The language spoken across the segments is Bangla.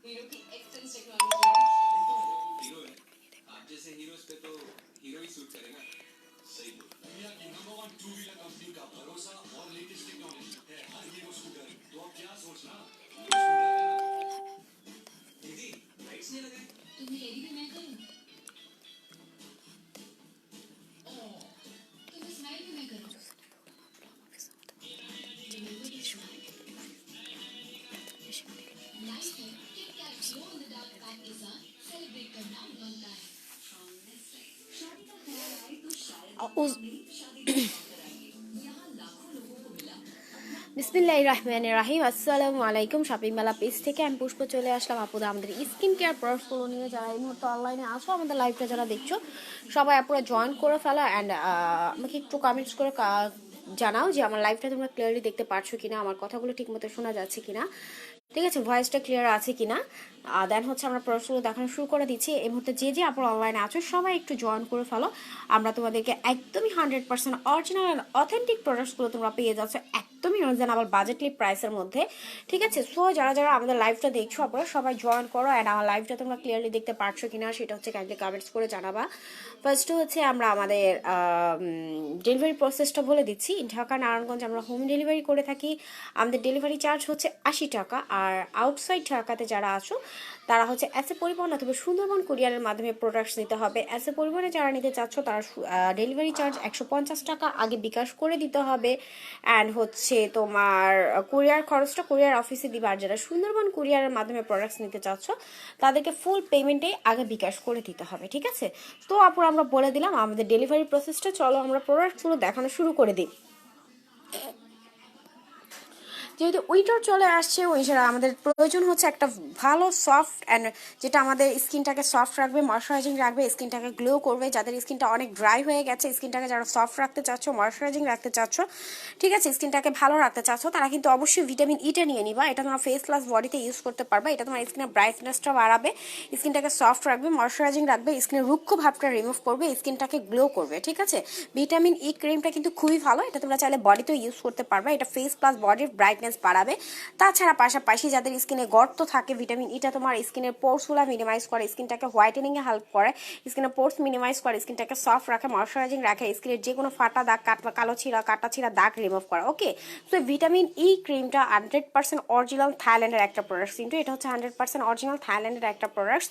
हीरो की एक्सटेंस टेक्नोलॉजी है। हीरो है, आप जैसे हीरोज पे तो हीरो ही सूट करेगा। सही बोल। दुनिया की नंबर 1 टू व्हीलर कंपनी का भरोसा और लेटेस्ट टेक्नोलॉजी है हर हीरो स्कूटर। तो अब क्या सोचना, दीदी लाइट्स नहीं लगे। तुम्हें रेडी भी मैं करूं? तुम्हें स्माइल भी मैं करूं? लाइफ है KitKat glow in the dark pack के साथ सेलिब्रेट करना बनता है। शादी का ख्याल आए तो शायद यहाँ लाखों लोगों को मिला। बिस्मिल्लाहिर्रहमानिर्रहीम আসসালামু আলাইকুম শপিং মেলা পেজ থেকে আমি পুষ্প চলে আসলাম আপুরা আমাদের স্কিন কেয়ার প্রোডাক্টগুলো নিয়ে। যারা এই মুহূর্তে অনলাইনে আছো আমাদের লাইভটা যারা দেখছো সবাই আপুরা জয়েন করে ফেলো অ্যান্ড আমাকে একটু কমেন্টস করে জানাও যে আমার লাইভটা তোমরা ক্লিয়ারলি দেখতে পারছো কিনা, আমার কথাগুলো ঠিকমতো শোনা যাচ্ছে কিনা, ঠিক আছে, ভয়েসটা ক্লিয়ার আছে কিনা। দেন হচ্ছে আমরা প্রোডাক্টগুলো দেখানো শুরু করে দিচ্ছি। এই মুহূর্তে যে আপনারা অনলাইনে আছো সবাই একটু জয়েন করে ফেলো। আমরা তোমাদেরকে একদমই 100% অরিজিনাল অ্যান্ড অথেন্টিক প্রোডাক্টসগুলো তোমরা পেয়ে যাচ্ছ একদমই রিজনেবল বাজেটলি প্রাইসের মধ্যে, ঠিক আছে। সো যারা আমাদের লাইভটা দেখছো আপনারা সবাই জয়েন করো অ্যান্ড আমার লাইভটা তোমরা ক্লিয়ারলি দেখতে পারছো কিনা সেটা হচ্ছে কাইন্ডলি কমেন্টস করে জানাবা। ফার্স্ট হচ্ছে আমরা আমাদের ডেলিভারি প্রসেসটা বলে দিচ্ছি। ঢাকা নারায়ণগঞ্জ আমরা হোম ডেলিভারি করে থাকি। আমাদের ডেলিভারি চার্জ হচ্ছে 80 টাকা। আর আউটসাইড ঢাকাতে যারা আছো তারা হচ্ছে এসএ পরিবহন অথবা সুন্দরবন কুরিয়ারের মাধ্যমে প্রোডাক্টস নিতে হবে। এসএ পরিবহনে যারা নিতে চাচ্ছ তারা ডেলিভারি চার্জ 150 টাকা আগে বিকাশ করে দিতে হবে অ্যান্ড হচ্ছে তোমার কুরিয়ার খরচটা কুরিয়ার অফিসে দিবা। আর যারা সুন্দরবন কুরিয়ারের মাধ্যমে প্রোডাক্টস নিতে চাচ্ছ তাদেরকে ফুল পেমেন্টে আগে বিকাশ করে দিতে হবে, ঠিক আছে। তো আপুর আমরা বলে দিলাম আমাদের ডেলিভারি প্রসেসটা। চলো আমরা প্রোডাক্টসগুলো দেখানো শুরু করে দিই। যেহেতু উইন্টার চলে আসছে, উইন্টার আমাদের প্রয়োজন হচ্ছে একটা ভালো সফট অ্যান্ড যেটা আমাদের স্কিনটাকে সফট রাখবে, ময়শ্চারাইজিং রাখবে, স্কিনটাকে গ্লো করবে। যাদের স্কিনটা অনেক ড্রাই হয়ে গেছে, স্কিনটাকে যারা সফট রাখতে চাচ্ছ, ময়শ্চারাইজিং রাখতে চাচ্ছ, ঠিক আছে, স্কিনটাকে ভালো রাখতে চাচ্ছ, তারা কিন্তু অবশ্যই ভিটামিন ইটা নিয়ে নিবা। এটা তোমার ফেস প্লাস বডিতে ইউজ করতে পারবে। এটা তোমার স্কিনের ব্রাইটনেসটা বাড়াবে, স্কিনটাকে সফট রাখবে, ময়শ্চারাইজিং রাখবে, স্কিনের রুক্ষ ভাবটা রিমুভ করবে, স্কিনটাকে গ্লো করবে, ঠিক আছে। ভিটামিন ই ক্রিমটা কিন্তু খুবই ভালো, এটা তোমরা চাইলে বডিতেও ইউজ করতে পারবে। এটা ফেস প্লাস বডির ব্রাইটনেস বাড়াবে। তাছাড়া পাশাপাশি যাদের স্কিনে গর্ত থাকে, ভিটামিন ইটা তোমার স্কিনের পোর্সগুলো মিনিমাইজ করে, স্কিনটাকে হোয়াইটেনিংয়ে হেল্প করে, স্কিনের পোর্স মিনিমাইজ করে, স্কিনটাকে সফট রাখে, ময়শ্চারাইজিং রাখে, স্কিনের যে কোনো ফাটা দাগ, কালো ছিঁড়া, কাটা ছিঁড়া দাগ রিমুভ করে, ওকে। সো ভিটামিন ই ক্রিমটা 100% অরিজিনাল থাইল্যান্ডের একটা প্রোডাক্ট, কিন্তু এটা হচ্ছে 100% অরিজিনাল থাইল্যান্ডের একটা প্রোডাক্ট।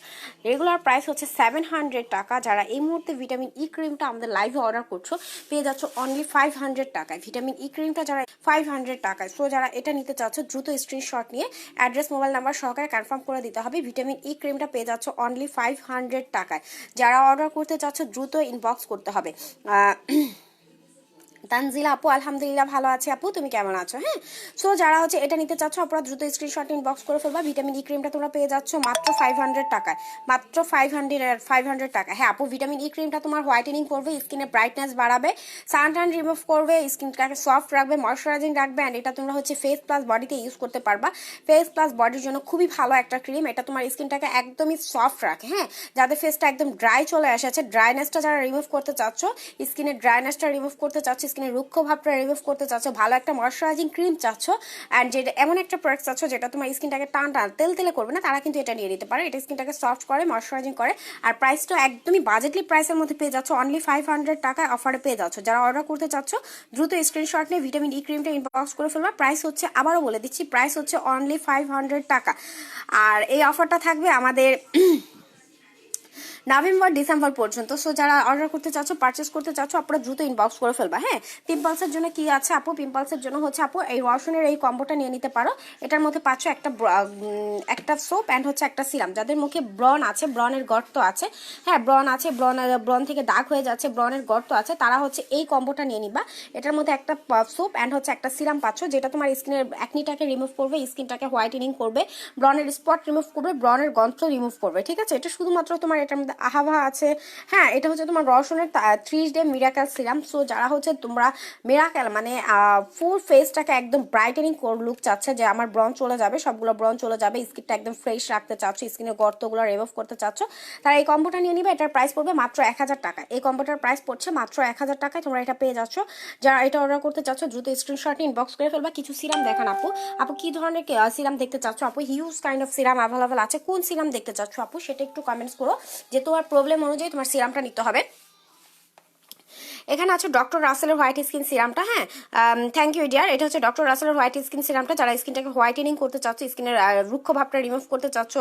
রেগুলার প্রাইস হচ্ছে 700 টাকা। যারা এই মুহূর্তে ভিটামিন ই ক্রিমটা আমাদের লাইভে অর্ডার করছো পেয়ে যাচ্ছ অনলি 500 টাকায়। ভিটামিন ই ক্রিমটা যারা 500 টাকায়। সো যারা এটা নিতে চাচ্ছ দ্রুত স্ক্রিনশট নিয়ে অ্যাড্রেস মোবাইল নাম্বার সহকারে কনফার্ম করে দিতে হবে। ভিটামিন ই ক্রিমটা পেয়ে যাচ্ছ অনলি 500 টাকায়। যারা অর্ডার করতে চাচ্ছ দ্রুত ইনবক্স করতে হবে। তানজিলা আপু আলহামদুলিল্লাহ ভালো আছে। আপু তুমি কেমন আছো? হ্যাঁ, সো যারা হচ্ছে এটা নিতে চাচ্ছ আপনারা দ্রুত স্ক্রিনশট ইনবক্স করে ফেলবা। ভিটামিন ই ক্রিমটা তোমরা পেয়ে যাচ্ছ মাত্র 500 টাকায়, মাত্র 500 টাকা। হ্যাঁ আপু, ভিটামিন ই ক্রিমটা তোমার হোয়াইটেনিং করবে, স্কিনের ব্রাইটনেস বাড়াবে, সানটান রিমুভ করবে, স্কিনটাকে সফট রাখবে, ময়শ্চারাইজিং রাখবে অ্যান্ড এটা তোমরা হচ্ছে ফেস প্লাস বডিতে ইউজ করতে পারবা। ফেস প্লাস বডির জন্য খুবই ভালো একটা ক্রিম। এটা তোমার স্কিনটাকে একদমই সফট রাখে। হ্যাঁ, যাদের ফেসটা একদম ড্রাই চলে এসেছে, ড্রাইনেসটা যারা রিমুভ করতে চাচ্ছ, স্কিনের ড্রাইনেসটা রিমুভ করতে চাচ্ছ, স্কিনের রুক্ষ ভাবটা রিমুভ করতে চাচ্ছ, ভালো একটা ময়শ্চারাইজিং ক্রিম চাচ্ছ অ্যান্ড যেটা এমন একটা প্রোডাক্ট চাচ্ছ যেটা তোমার স্কিনটাকে টান তেল করবে না, তারা কিন্তু এটা নিয়ে নিতে পারে। এটা স্কিনটাকে সফট করে, ময়শ্চারাইজিং করে আর প্রাইসটা একদমই বাজেটলি প্রাইসের মধ্যে পেয়ে যাচ্ছ অনলি 500 টাকায় অফারে পেয়ে যাচ্ছ। যারা অর্ডার করতে চাচ্ছ দ্রুত স্ক্রিনশট নিয়ে ভিটামিন ই ক্রিমটা ইনবক্স করে ফেলবা। প্রাইস হচ্ছে, আবারও বলে দিচ্ছি, প্রাইস হচ্ছে অনলি 500 টাকা। আর এই অফারটা থাকবে আমাদের নভেম্বর ডিসেম্বর পর্যন্ত। সো যারা অর্ডার করতে চাচ্ছ, পারচেস করতে চাচ্ছ, আপনারা দ্রুত ইনবক্স করে ফেলবা। হ্যাঁ, পিম্পলসের জন্য কি আছে আপু? পিম্পলসের জন্য হচ্ছে আপু এই ওয়াশনের এই কম্বোটা নিয়ে নিতে পারো। এটার মধ্যে পাচ্ছ একটা সোপ অ্যান্ড হচ্ছে একটা সিরাম। যাদের মুখে ব্রন আছে, ব্রনের গর্ত আছে, হ্যাঁ ব্রন আছে, ব্রন থেকে দাগ হয়ে যাচ্ছে, ব্রনের গর্ত আছে, তারা হচ্ছে এই কম্বোটা নিয়ে নিবা। এটার মধ্যে একটা সোপ অ্যান্ড হচ্ছে একটা সিরাম পাচ্ছ, যেটা তোমার স্কিনের অ্যাকনিটাকে রিমুভ করবে, স্কিনটাকে হোয়াইটেনিং করবে, ব্রনের স্পট রিমুভ করবে, ব্রনের গর্ত রিমুভ করবে, ঠিক আছে। এটা শুধুমাত্র তোমার এটার মধ্যে আহাভা আছে। হ্যাঁ, এটা হচ্ছে তোমার রসনের 30 ডে মিরাকেল সিরাম। সো যারা হচ্ছে তোমরা মিরাকেল মানে ফুল ফেসটাকে একদম ব্রাইটেনিং লুক চাচ্ছে, যে আমার ব্রন চলে যাবে, সবগুলো ব্রন চলে যাবে, স্কিনটা একদম ফ্রেশ রাখতে চাচ্ছ, স্কিনের গর্তগুলো রিমুভ করতে চাচ্ছ, তারা এই কম্বোটা নিয়ে নিবে। এটার প্রাইস পড়বে মাত্র 1000 টাকা। এই কম্বোটার প্রাইস পড়ছে মাত্র 1000 টাকায়, তোমরা এটা পেয়ে যাচ্ছ। যারা এটা অর্ডার করতে চাচ্ছ দ্রুত স্ক্রিনশট ইনবক্স করে ফেলবা। কিছু সিরাম দেখান আপু। আপু কি ধরনের সিরাম দেখতে চাচ্ছ আপু? Huge kind of serum available আছে। কোন সিরাম দেখতে চাচ্ছ আপু সেটা একটু কমেন্টস করো, যে তোমার প্রবলেম অনুযায়ী তোমার সিরামটা নিতে হবে। এখানে আছে ডক্টর রাসেলের হোয়াইট স্কিন সিরামটা। হ্যাঁ, থ্যাংক ইউ ডিয়ার। এটা হচ্ছে ডক্টর রাসেলের হোয়াইট স্কিন সিরামটা। যারা স্কিনটাকে হোয়াইটেনিং করতে চাচ্ছ, স্কিনের রুক্ষ ভাবটা রিমুভ করতে চাচ্ছ,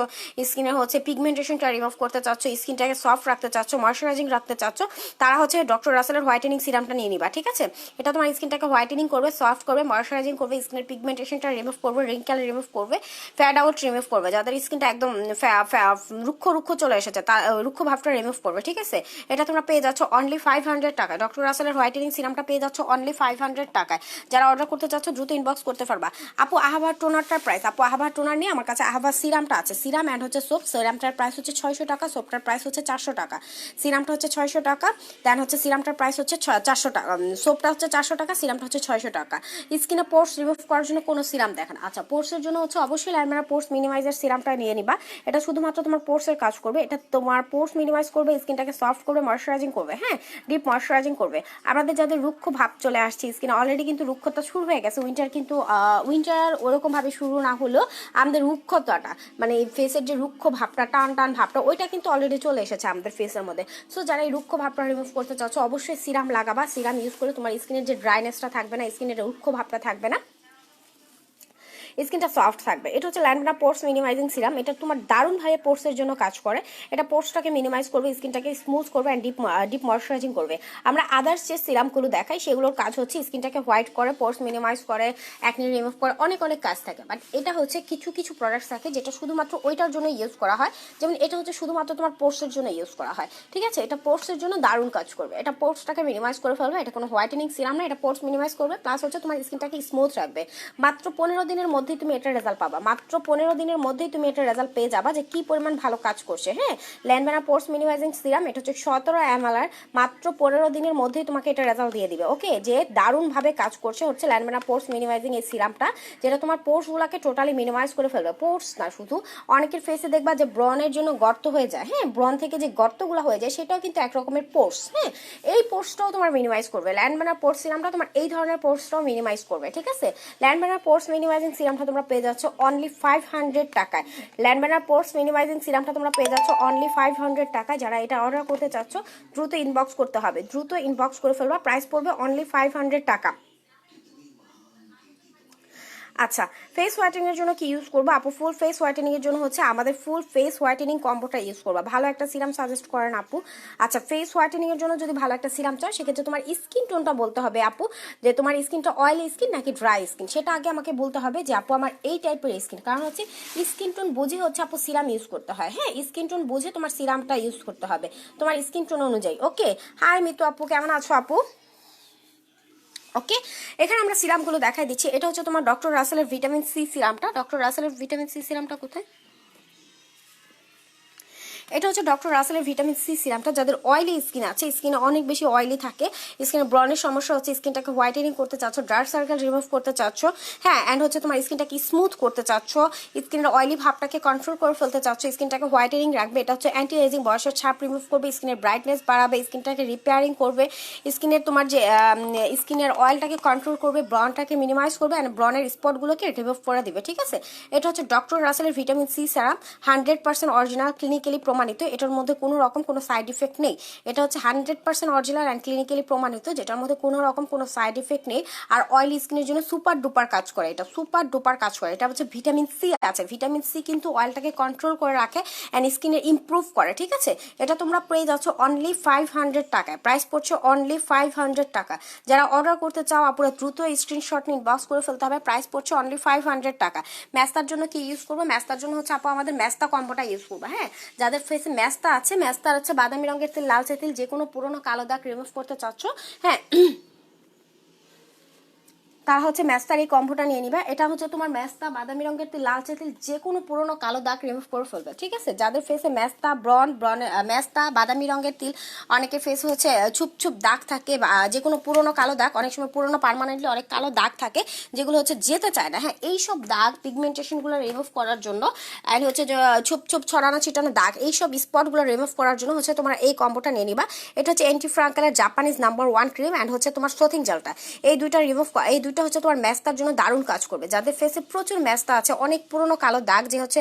স্কিনের হচ্ছে পিগমেন্টেশনটা রিমুভ করতে চাচ্ছ, স্কিনটাকে সফট রাখতে চাচ্ছ, ময়শ্চারাইজিং রাখতে চাচ্ছ, তারা হচ্ছে ডক্টর রাসেলের হোয়াইটেনিং সিরামটা নিয়ে নিবা। ঠিক আছে, এটা তোমার স্কিনটাকে হোয়াইটেনিং করবে, সফট করবে, ময়শ্চারাইজিং করবে, স্কিনের পিগমেন্টেশনটা রিমুভ করবে, রিঙ্কেল রিমুভ করবে, ফ্যাট আউট রিমুভ করবে। যাদের স্কিনটা একদম রুক্ষ রুক্ষ চলে এসেছে, তা রুক্ষ ভাবটা রিমুভ করবে। ঠিক আছে, এটা তোমরা পেয়ে যাচ্ছ অনলি 500 টাকা। ডক্টর রাসেলের হোয়াইটেনিং সিরামটা পেয়ে যাচ্ছ অনলি 500 টাকায়। যারা অর্ডার করতে চাচ্ছ দ্রুত ইনবক্স করতে পারবা। আপু আহাবার টোনারটার প্রাইস, আপু আহাবার টোনার নিয়ে আমার কাছে আহাবার সিরামটা আছে। সিরাম অ্যান্ড হচ্ছে সোপ। সিরামটার প্রাইস হচ্ছে 600 টাকা, সোপটার প্রাইস হচ্ছে 400 টাকা। সিরামটা হচ্ছে 600 টাকা, দেন হচ্ছে সিরামটার প্রাইস হচ্ছে 400 টাকা, সোপটা হচ্ছে 400 টাকা, সিরামটা হচ্ছে 600 টাকা। স্কিনে পোর্স রিমুভ করার জন্য কোনো সিরাম দেখেন। আচ্ছা, পোর্সের জন্য হচ্ছে অবশ্যই ল্যান্ডমার্ক পোর্স মিনিমাইজার সিরামটা নিয়ে নিবা। এটা শুধুমাত্র তোমার পোর্সের কাজ করবে। এটা তোমার পোর্স মিনিমাইজ করবে, স্কিনটাকে সফট করবে, ময়শ্চারাইজিং করবে। হ্যাঁ, ডিপ ময়শ্চারাইজিং করবে। আমাদের যাদের রুক্ষ ভাব চলে আসছে স্কিনে, অলরেডি কিন্তু রুক্ষতা শুরু হয়ে গেছে। উইন্টার কিন্তু উইন্টার ওরকম ভাবে শুরু না হলেও আমাদের রুক্ষতাটা মানে ফেসের যে রুক্ষ ভাবটা, টান টান ভাবটা, ওইটা কিন্তু অলরেডি চলে এসেছে আমাদের ফেসের মধ্যে। সো যারা এই রুক্ষ ভাবটা রিমুভ করতে চাচ্ছ অবশ্যই সিরাম লাগাবা। সিরাম ইউজ করে তোমার স্কিনের যে ড্রাইনেসটা থাকবে না, স্কিনের রুক্ষ ভাবটা থাকবে না, স্কিনটা সফট থাকবে। এটা হচ্ছে ল্যান্ডমার্ক পোর্স মিনিমাইজিং সিরাম। এটা তোমার দারুণভাবে পোর্সের জন্য কাজ করে। এটা পোর্সটাকে মিনিমাইজ করবে, স্কিনটাকে স্মুথ করবে অ্যান্ড ডিপ ময়শ্চারাইজিং করবে। আমরা আদার্স যে সিরামগুলো দেখাই সেগুলোর কাজ হচ্ছে স্কিনটাকে হোয়াইট করে, পোর্স মিনিমাইজ করে, অ্যাকনি রিমুভ করে, অনেক অনেক কাজ থাকে। বাট এটা হচ্ছে কিছু কিছু প্রোডাক্টস থাকে যেটা শুধুমাত্র ওইটার জন্য ইউজ করা হয়। যেমন এটা হচ্ছে শুধুমাত্র তোমার পোর্সের জন্য ইউজ করা হয়। ঠিক আছে, এটা পোর্সের জন্য দারুণ কাজ করবে। এটা পোর্সটাকে মিনিমাইজ করে ফেলবে। এটা কোনো হোয়াইটেনিং সিরাম না, এটা পোর্স মিনিমাইজ করবে, প্লাস হচ্ছে তোমার স্কিনটাকে স্মুথ রাখবে। মাত্র 15 দিনের মধ্যেই তুমি এটা রেজাল্ট পাবা। মাত্র 15 দিনের মধ্যেই তুমি এটা রেজাল্ট পেয়ে যাবা যে কি পরিমাণ ভালো কাজ করছে। হ্যাঁ, ল্যান্ডমার্ক পোর্স মিনিমাইজিং সিরাম, এটা হচ্ছে 17 ml আর মাত্র 15 দিনের মধ্যেই তোমাকে এটা রেজাল্ট দিয়ে দিবে। ওকে, যে দারুণভাবে কাজ করছে হচ্ছে ল্যান্ডমার্ক পোর্স মিনিমাইজিং এই সিরামটা, যেটা তোমার পোর্সগুলোকে টোটালি মিনিমাইজ করে ফেলবে। পোর্স না শুধু, অনেকের ফেসে দেখবা যে ব্রনের জন্য গর্ত হয়ে যায়। হ্যাঁ, ব্রন থেকে যে গর্তগুলো হয়ে যায় সেটাও কিন্তু এক রকমের পোর্স। হ্যাঁ, এই পোর্সটাও তোমার মিনিমাইজ করবে। ল্যান্ডমার্ক পোর্স সিরামটা তোমার এই ধরনের পোর্সটাও মিনিমাইজ করবে। ঠিক আছে, ল্যান্ডমার্ক পোর্স মিনিমাইজিং সিরামটা তোমরা পেয়ে যাচ্ছ অনলি 500 টাকায়। ল্যান্ডমার্ক পোর্স মিনিমাইজিং সিরামটা তোমরা পেয়ে যাচ্ছ অনলি 500 টাকায়। যারা এটা অর্ডার করতে চাচ্ছ দ্রুত ইনবক্স করতে হবে, দ্রুত ইনবক্স করে ফেলবা। প্রাইস পড়বে অনলি 500 টাকা। আচ্ছা, ফেস হোয়াইটেনিং এর জন্য কি ইউজ করবো আপু? ফুল ফেস হোয়াইটেনিং এর জন্য হচ্ছে আমাদের ফুল ফেস হোয়াইটেনিং কম্বোটা ইউজ করবা। ভালো একটা সিরাম সাজেস্ট করেন আপু। আচ্ছা, ফেস হোয়াইটেনিং এর জন্য যদি ভালো একটা সিরাম চাও সেক্ষেত্রে তোমার স্কিন টোনটা বলতে হবে আপু, যে তোমার স্কিনটা অয়েলি স্কিন নাকি ড্রাই স্কিন, সেটা আগে আমাকে বলতে হবে যে আপু আমার এই টাইপের স্কিন। কারণ হচ্ছে স্কিন টোন বুঝে হচ্ছে আপু সিরাম ইউজ করতে হয়। হ্যাঁ, স্কিন টোন বুঝে তোমার সিরামটা ইউজ করতে হবে তোমার স্কিন টোন অনুযায়ী। ওকে, হাই মিতু আপু, কেমন আছো আপু? ওকে, এখানে আমরা সিরামগুলো দেখাই দিচ্ছি। এটা হচ্ছে তোমার ডক্টর রাসেলের ভিটামিন সি সিরামটা। ডক্টর রাসেলের ভিটামিন সি সিরামটা কোথায়? এটা হচ্ছে ডক্টর রাসেলের ভিটামিন সি সিরামটা। যাদের অয়েলি স্কিন আছে, স্কিনে অনেক বেশি অয়েলি থাকে, স্কিনে ব্রনের সমস্যা হচ্ছে, স্কিনটাকে হোয়াইটেনিং করতে চাচ্ছ, ডার্ক সার্কেল রিমুভ করতে চাচ্ছ, হ্যাঁ, অ্যান্ড হচ্ছে তোমার স্কিনটাকে স্মুথ করতে চাচ্ছ, স্কিনের অয়েলি ভাবটাকে কন্ট্রোল করে ফেলতে চাচ্ছ, স্কিনটাকে হোয়াইটেনিং রাখবে। এটা হচ্ছে অ্যান্টি এজিং, বয়সের ছাপ রিমুভ করবে, স্কিনের ব্রাইটনেস বাড়াবে, স্কিনটাকে রিপেয়ারিং করবে, স্কিনের তোমার যে স্কিনের অয়েলটাকে কন্ট্রোল করবে, ব্রনটাকে মিনিমাইজ করবে, অ্যান্ড ব্রনের স্পটগুলোকে রিমুভ করে দিবে। ঠিক আছে, এটা হচ্ছে ডক্টর রাসেলের vitamin C serum, 100% original, clinically প্রমাণিত। এটার মধ্যে কোনো রকম কোনো সাইড ইফেক্ট নেই। এটা হচ্ছে 100% অরিজিনাল অ্যান্ড ক্লিনিক্যালি প্রমাণিত, যেটার মধ্যে কোনো রকম কোনো সাইড ইফেক্ট নেই। আর অয়েলি স্কিনের জন্য সুপার ডুপার কাজ করে। এটা সুপার ডুপার কাজ করে। এটা হচ্ছে ভিটামিন সি আছে। ভিটামিন সি কিন্তু অয়েলটাকে কন্ট্রোল করে রাখে অ্যান্ড স্কিনের ইমপ্রুভ করে। ঠিক আছে, এটা তোমরা পেয়ে যাচ্ছ অনলি 500 টাকায়। প্রাইস পড়ছে অনলি 500 টাকা। যারা অর্ডার করতে চাও আপুরা দ্রুত স্ক্রিনশট নিয়ে বক্স করে ফেলতে হবে। প্রাইস পড়ছে অনলি 500 টাকা। ম্যাস্তার জন্য কি ইউজ করবো? ম্যাস্তার জন্য হচ্ছে আপু আমাদের ম্যাস্তা কম্বোটা ইউজ করবো। হ্যাঁ, যাদের ফেসে ম্যাস্তা আছে, ম্যাস্তার হচ্ছে বাদামি রঙের তেল, লালচে তেল, যে কোনো পুরোনো কালো দাগ রিমুভ করতে চাচ্ছ, হ্যাঁ তারা হচ্ছে মেস্তার এই কম্বোটা নিয়ে নিবা। এটা হচ্ছে তোমার মেস্তা, বাদামি রঙের তিল, লালচে তিল, যে কোনো পুরোনো কালো দাগ রিমুভ করে ফেলবে, ঠিক আছে? যাদের ফেসে মেস্তা, মেস্তা, বাদামি রঙের তিল, অনেকের ফেসে হচ্ছে ছুপ ছুপ দাগ থাকে, বা যে কোনো পুরোনো কালো দাগ, অনেক সময় পুরোনো পার্মানেন্টলি অনেক কালো দাগ থাকে যেগুলো হচ্ছে যেতে চায় না, হ্যাঁ, এইসব দাগ পিগমেন্টেশনগুলো রিমুভ করার জন্য, অ্যান্ড হচ্ছে যে ছুপ ছুপ ছড়ানো ছিটানো দাগ, এইসব স্পটগুলো রিমুভ করার জন্য হচ্ছে তোমার এই কম্বোটা নিয়ে নিবা। এটা হচ্ছে অ্যান্টি ফ্রাঙ্কেলের জাপানিজ নাম্বার 1 ক্রিম, অ্যান্ড হচ্ছে তোমার সোথিং জেলটা। এই দুইটা হচ্ছে তোমার মেস্তার জন্য দারুণ কাজ করবে। যাদের ফেসে প্রচুর মেস্তা আছে, অনেক পুরোনো কালো দাগ, যে হচ্ছে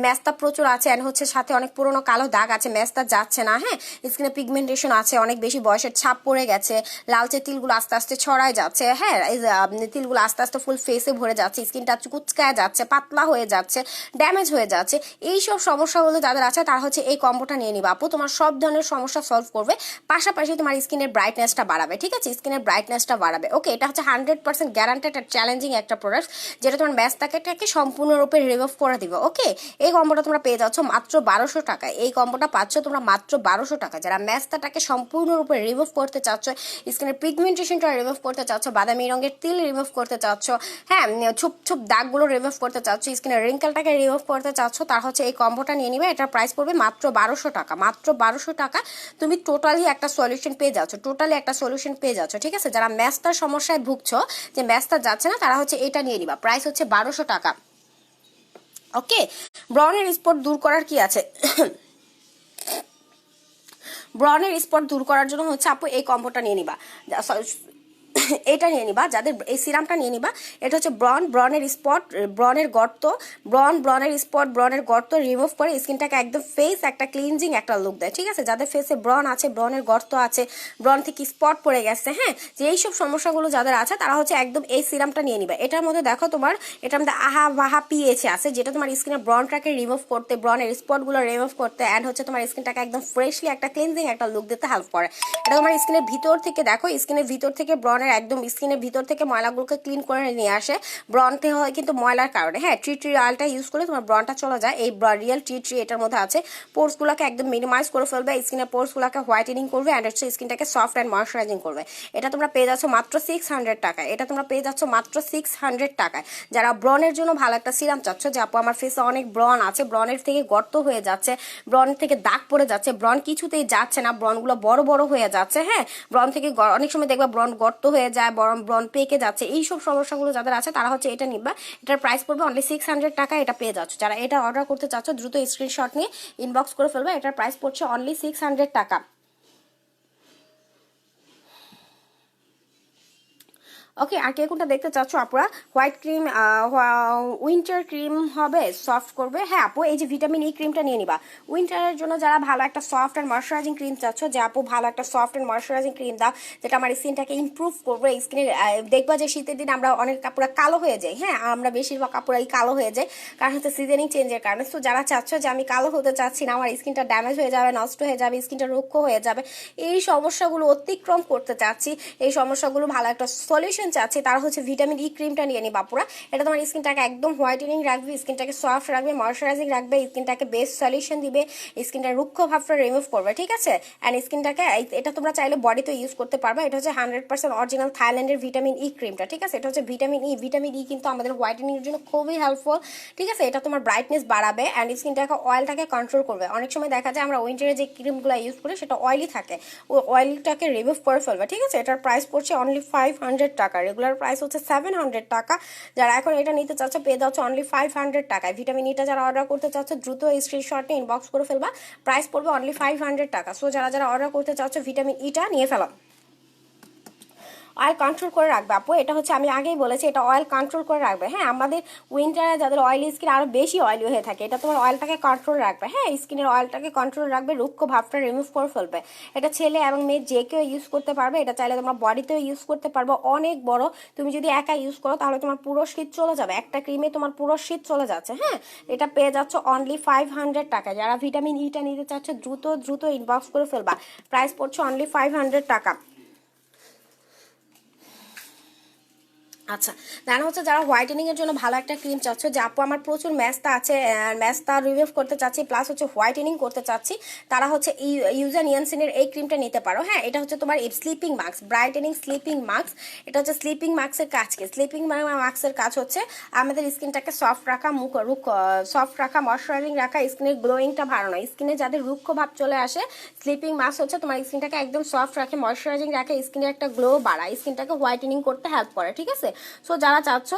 মেস্তা প্রচুর আছে, অ্যান্ড হচ্ছে সাথে অনেক পুরোনো কালো দাগ আছে, মেস্তা যাচ্ছে না, হ্যাঁ, স্কিনে পিগমেন্টেশন আছে, অনেক বেশি বয়সের ছাপ পড়ে গেছে, লালচে তিলগুলো আস্তে আস্তে ছড়ায় যাচ্ছে, হ্যাঁ, এই তিলগুলো আস্তে আস্তে ফুল ফেসে ভরে যাচ্ছে, স্কিনটা কুচকায় যাচ্ছে, পাতলা হয়ে যাচ্ছে, ড্যামেজ হয়ে যাচ্ছে, এইসব সমস্যাগুলো যাদের আছে তারা হচ্ছে এই কম্বোটা নিয়ে নিবা আপু। তোমার সব ধরনের সমস্যা সলভ করবে, পাশাপাশি তোমার স্কিনের ব্রাইটনেসটা বাড়াবে, ঠিক আছে? স্কিনের ব্রাইটনেসটা বাড়াবে। ওকে, এটা হচ্ছে 100% গ্যারান্টেড আর চ্যালেঞ্জিং একটা প্রোডাক্ট, যেটা তোমার মেস্তাকে সম্পূর্ণরূপে রিমুভ করে দিবে। ওকে, এই কম্বোটা তোমরা পেয়ে যাচ্ছ মাত্র 1200 টাকায়। এই কম্বোটা পাচ্ছ তোমরা মাত্র 1200 টাকা। যারা মেস্তাটাকে সম্পূর্ণরূপে রিমুভ করতে চাচ্ছ, স্কিনের পিগমেন্টেশনটা রিমুভ করতে চাচ্ছ, বাদামি রঙের তিল রিমুভ করতে চাচ্ছ, হ্যাঁ, ছুপ ছুপ দাগগুলো রিমুভ করতে চাচ্ছ, স্কিনের রিঙ্কেলটাকে রিমুভ করতে চাচ্ছ, তার হচ্ছে এই কম্বোটা নিয়ে নিবে। এটার প্রাইস পড়বে মাত্র 1200 টাকা। মাত্র 1200 টাকা তুমি টোটালি একটা সলিউশন পেয়ে যাচ্ছ, ঠিক আছে? যারা মেস্তার সমস্যায় ভুগছো, যে মেস্তা যাচ্ছে না, তারা হচ্ছে এটা নিয়ে নিবা। প্রাইস হচ্ছে 1200 টাকা। ওকে, ব্রনের স্পট দূর করার কি আছে? ব্রনের স্পট দূর করার জন্য হচ্ছে আপু এই কম্বোটা নিয়ে নিবা, এটা নিয়ে নিবা। যাদের এই সিরামটা নিয়ে নিবা, এটা হচ্ছে ব্রনের স্পট, ব্রনের গর্ত, ব্রনের গর্ত রিমুভ করে স্কিনটাকে একদম ফেস একটা ক্লিনজিং একটা লুক দেয়, ঠিক আছে? যাদের ফেসে ব্রন আছে, ব্রনের গর্ত আছে, ব্রন থেকে স্পট পড়ে গেছে, হ্যাঁ, যে এইসব সমস্যাগুলো যাদের আছে তারা হচ্ছে একদম এই সিরামটা নিয়ে নিবা। এটার মধ্যে দেখো তোমার, এটার মধ্যে আহা বাহা পিএইচ আছে, যেটা তোমার স্কিনের ব্রনটাকে রিমুভ করতে, ব্রনের স্পটগুলো রিমুভ করতে, অ্যান্ড হচ্ছে তোমার স্কিনটাকে একদম ফ্রেশলি একটা ক্লিনজিং একটা লুক দিতে হেল্প করে। এটা তোমার স্কিনের ভিতর থেকে, দেখো স্কিনের ভিতর থেকে ব্রনের একদম স্কিনের ভিতর থেকে ময়লাগুলোকে ক্লিন করে নিয়ে আসে। ব্রনতে হয় কিন্তু ময়লার কারণে, হ্যাঁ, ট্রি অয়েলটা ইউজ করলে তোমার ব্রনটা চলে যায়। এই রিয়েল ট্রি এটার মধ্যে আছে, পোর্সগুলোকে একদম মিনিমাইজ করে ফেলবে, স্কিনের পোর্সগুলোকে হোয়াইটেনিং করবে, অ্যান্ড হচ্ছে স্কিনটাকে সফট অ্যান্ড ময়শ্চারাইজিং করবে। এটা তোমরা পেয়ে যাচ্ছ মাত্র 600 টাকায়। এটা তোমরা পেয়ে যাচ্ছ মাত্র 600 টাকায়। যারা ব্রনের জন্য ভালো একটা সিরাম চাচ্ছ, যে আপু আমার ফেসে অনেক ব্রন আছে, ব্রনের থেকে গর্ত হয়ে যাচ্ছে, ব্রন থেকে দাগ পড়ে যাচ্ছে, ব্রন কিছুতেই যাচ্ছে না, ব্রনগুলো বড় বড় হয়ে যাচ্ছে, হ্যাঁ, ব্রন থেকে অনেক সময় দেখবা ব্রন গর্ত হয়ে যায়, ব্রন পেকে যাচ্ছে, এইসব সমস্যাগুলো যাদের আছে তারা হচ্ছে এটা নিবা। এটার প্রাইস পড়বে অনলি 600 টাকা। এটা পেয়ে যাচ্ছ। যারা এটা অর্ডার করতে চাচ্ছ দ্রুত স্ক্রিনশট নিয়ে ইনবক্স করে ফেলবে। এটার প্রাইস পড়ছে অনলি 600 টাকা। ওকে, আর কে কোনটা দেখতে চাচ্ছ আপুরা? হোয়াইট ক্রিম, উইন্টার ক্রিম হবে, সফট করবে, হ্যাঁ আপু এই যে ভিটামিন ই ক্রিমটা নিয়ে নিবা। উইন্টারের জন্য যারা ভালো একটা সফট অ্যান্ড ময়শ্চারাইজিং ক্রিম চাচ্ছ, যে আপু ভালো একটা সফট অ্যান্ড ময়শ্চারাইজিং ক্রিম দাও, যেটা আমার স্কিনটাকে ইমপ্রুভ করবে, স্কিনের দেখবা যে শীতের দিন আমরা অনেক কাপড়া কালো হয়ে যাই, হ্যাঁ, আমরা বেশিরভাগ কাপড়াই কালো হয়ে যায়, কারণ হচ্ছে সিজনিং চেঞ্জের কারণে। তো যারা চাচ্ছ যে আমি কালো হতে চাচ্ছি না, আমার স্কিনটা ড্যামেজ হয়ে যাবে, নষ্ট হয়ে যাবে, স্কিনটা রুক্ষ হয়ে যাবে, এই সমস্যাগুলো অতিক্রম করতে চাচ্ছি, এই সমস্যাগুলো ভালো একটা সলিউশন চাচ্ছি, তারা হচ্ছে ভিটামিন ই ক্রিমটা নিয়ে নিবা পুরা। এটা তোমার স্কিনটাকে একদম হোয়াইটেনিং রাখবে, স্কিনটাকে সফট রাখবে, ময়শ্চারাইজিং রাখবে, স্কিনটাকে বেস্ট সলিউশন দিবে, স্কিনটার রুক্ষ ভাবটা রিমুভ করবে, ঠিক আছে? অ্যান্ড স্কিনটাকে, এটা তোমরা চাইলে বডিতে ইউজ করতে পারবে। এটা হচ্ছে 100% অরিজিনাল থাইল্যান্ডের ভিটামিন ই ক্রিমটা, ঠিক আছে? এটা হচ্ছে ভিটামিন ই কিন্তু আমাদের হোয়াইটেনিং এর জন্য খুবই হেল্পফুল, ঠিক আছে? এটা তোমার ব্রাইটনেস বাড়াবে অ্যান্ড স্কিনটাকে অয়েলটাকে কন্ট্রোল করবে। অনেক সময় দেখা যায় আমরা উইন্টারে যে ক্রিমগুলো ইউজ করি সেটা অয়েলি থাকে, ওই অয়েলটাকে রিমুভ করে ফেলবে, ঠিক আছে? এটার প্রাইস পড়ছে অনলি 500 টাকা। রেগুলার প্রাইস হচ্ছে 700 টাকা। যারা এখন এটা নিতে চাচ্ছ পেয়ে যাচ্ছ অনলি 500 টাকায়। ভিটামিন ইটা যারা অর্ডার করতে চাচ্ছ দ্রুত স্ক্রিনশট নিয়ে ইনবক্স করে ফেলবা, প্রাইস পড়বে অনলি 500 টাকা। সো যারা অর্ডার করতে চাচ্ছ ভিটামিন ইটা নিয়ে ফেলা। অয়েল কন্ট্রোল করে রাখবে আপু, এটা হচ্ছে আমি আগেই বলেছি, এটা অয়েল কন্ট্রোল করে রাখবে, হ্যাঁ। আমাদের উইন্টারে যাদের অয়েলি স্কিন আরো বেশি অয়েলি হয়ে থাকে, এটা তোমার অয়েলটাকে কন্ট্রোল রাখবে, হ্যাঁ, স্কিনের অয়েলটাকে কন্ট্রোল রাখবে, রুক্ষ ভাবটা রিমুভ করে ফেলবে। এটা ছেলে এবং মেয়ে যে কেউ ইউজ করতে পারবে। এটা চাইলে তোমার বডিতেও ইউজ করতে পারবো, অনেক বড়। তুমি যদি একা ইউজ করো তাহলে তোমার পুরো শীত চলে যাবে, একটা ক্রিমে তোমার পুরো শীত চলে যাচ্ছে, হ্যাঁ। এটা পেয়ে যাচ্ছ অনলি 500 টাকা। যারা ভিটামিন ইটা নিতে চাচ্ছে দ্রুত ইনবক্স করে ফেলবা, প্রাইস পড়ছে অনলি 500 টাকা। আচ্ছা, দেন হচ্ছে যারা হোয়াইটেনিং এর জন্য ভালো একটা ক্রিম চাচ্ছ, যে আপু আমার প্রচুর ম্যাস্তা আছে, ম্যাস্তা রিমুভ করতে চাচ্ছি প্লাস হচ্ছে হোয়াইটেনিং করতে চাচ্ছি, তারা হচ্ছে ইউজার নিয়ানসিনের এই ক্রিমটা নিতে পারো। হ্যাঁ, এটা হচ্ছে তোমার sleeping mask, brightening sleeping mask. এটা হচ্ছে স্লিপিং মাস্কের কাজ কি? স্লিপিং মাস্কের কাজ হচ্ছে আমাদের স্কিনটাকে সফট রাখা, সফট রাখা, ময়শ্চারাইজিং রাখা, স্কিনের গ্লোয়িংটা বাড়ানো। স্কিনে যাদের রুক্ষ ভাব চলে আসে, স্লিপিং মাস্ক হচ্ছে তোমার স্কিনটাকে একদম সফট রাখে, ময়শ্চারাইজিং রাখে, স্কিনের একটা গ্লো বাড়ায়, স্কিনটাকে হোয়াইটেনিং করতে হেল্প করে। ঠিক আছে, সো যারা চাচ্ছ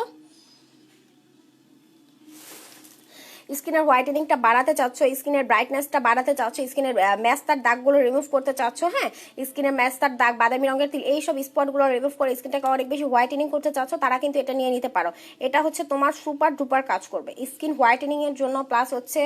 স্কিনের হোয়াইটেনিংটা বাড়াতে চাচ্ছ, স্কিনের ব্রাইটনেসটা বাড়াতে চাচ্ছ, স্কিনের ম্যাস্তার দাগগুলো রিমুভ করতে চাচ্ছ, হ্যাঁ, স্কিনের ম্যাস্তার দাগ, বাদামি রঙের তিল, এইসব স্পটগুলো রিমুভ করে স্কিনটাকে অনেক বেশি হোয়াইটেনিং করতে চাচ্ছ, তারা কিন্তু এটা নিয়ে নিতে পারো। এটা হচ্ছে তোমার সুপার ডুপার কাজ করবে স্কিন হোয়াইটেনিং এর জন্য, প্লাস হচ্ছে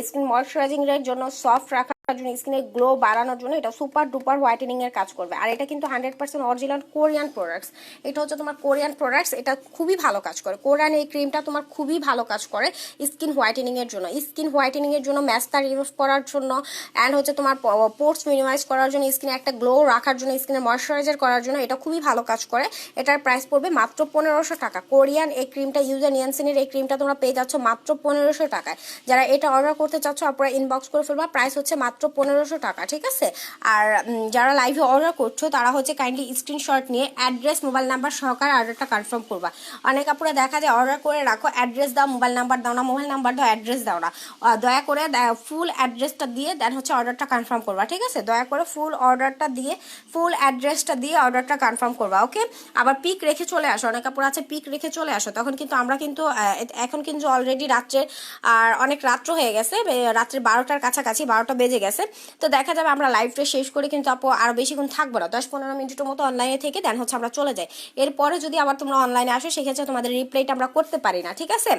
স্কিন ময়শ্চারাইজিং এর জন্য, সফট রাখা জন্য, স্কিনের গ্লো বাড়ানোর জন্য এটা সুপার ডুপার হোয়াইটেনিং এর কাজ করবে। আর এটা কিন্তু 100% অরিজিনাল কোরিয়ান প্রোডাক্টস। এটা হচ্ছে তোমার কোরিয়ান প্রোডাক্টস, এটা খুবই ভালো কাজ করে। কোরিয়ান এই ক্রিমটা তোমার খুবই ভালো কাজ করে স্কিন হোয়াইটেনিং এর জন্য, স্কিন হোয়াইটেনিং এর জন্য, ম্যাস্তা রিমুভ করার জন্য, অ্যান্ড হচ্ছে তোমার পোর্স মিনিমাইজ করার জন্য, স্কিনে একটা গ্লো রাখার জন্য, স্কিনে ময়শ্চারাইজার করার জন্য এটা খুবই ভালো কাজ করে। এটার প্রাইস পড়বে মাত্র 1500 টাকা। কোরিয়ান এই ক্রিমটা, ইউজার নিয়ানসিনের এই ক্রিমটা তোমরা পেয়ে যাচ্ছ মাত্র 1500 টাকায়। যারা এটা অর্ডার করতে চাচ্ছ আপনারা ইনবক্স করে ফেলবা, প্রাইস হচ্ছে মাত্র 1500 টাকা। ঠিক আছে, আর যারা লাইভে অর্ডার করছো তারা হচ্ছে কাইন্ডলি স্ক্রিনশট নিয়ে অ্যাড্রেস, মোবাইল নাম্বার সহকারে অর্ডারটা কনফার্ম করবা। অনেক আপুরা দেখা যায় অর্ডার করে রাখো, অ্যাড্রেস দাও, মোবাইল নাম্বার দাও না, মোবাইল নাম্বার দাও, অ্যাড্রেস দাও না। দয়া করে ফুল অ্যাড্রেসটা দিয়ে দেন হচ্ছে অর্ডারটা কনফার্ম করবা। ঠিক আছে, দয়া করে ফুল অর্ডারটা দিয়ে, ফুল অ্যাড্রেসটা দিয়ে অর্ডারটা কনফার্ম করবা। ওকে, আবার পিক রেখে চলে আসো, অনেক আপুরা আছে পিক রেখে চলে আসো, তখন কিন্তু আমরা কিন্তু এখন কিন্তু অলরেডি রাত্রে আর অনেক রাত্র হয়ে গেছে, রাত্রে 12টার কাছাকাছি, 12টা বেজে গেছে। তো দেখা যাবে আমরা লাইভটা শেষ করে কিন্তু আপু আরো বেশিক্ষণ থাকবো না, 10-15 মিনিটের মতো অনলাইনে থেকে দেন হচ্ছে আমরা চলে যাই। এরপরে যদি আবার তোমরা অনলাইনে আসো সেক্ষেত্রে তোমাদের রিপ্লাইটা আমরা করতে পারি না। ঠিক আছে,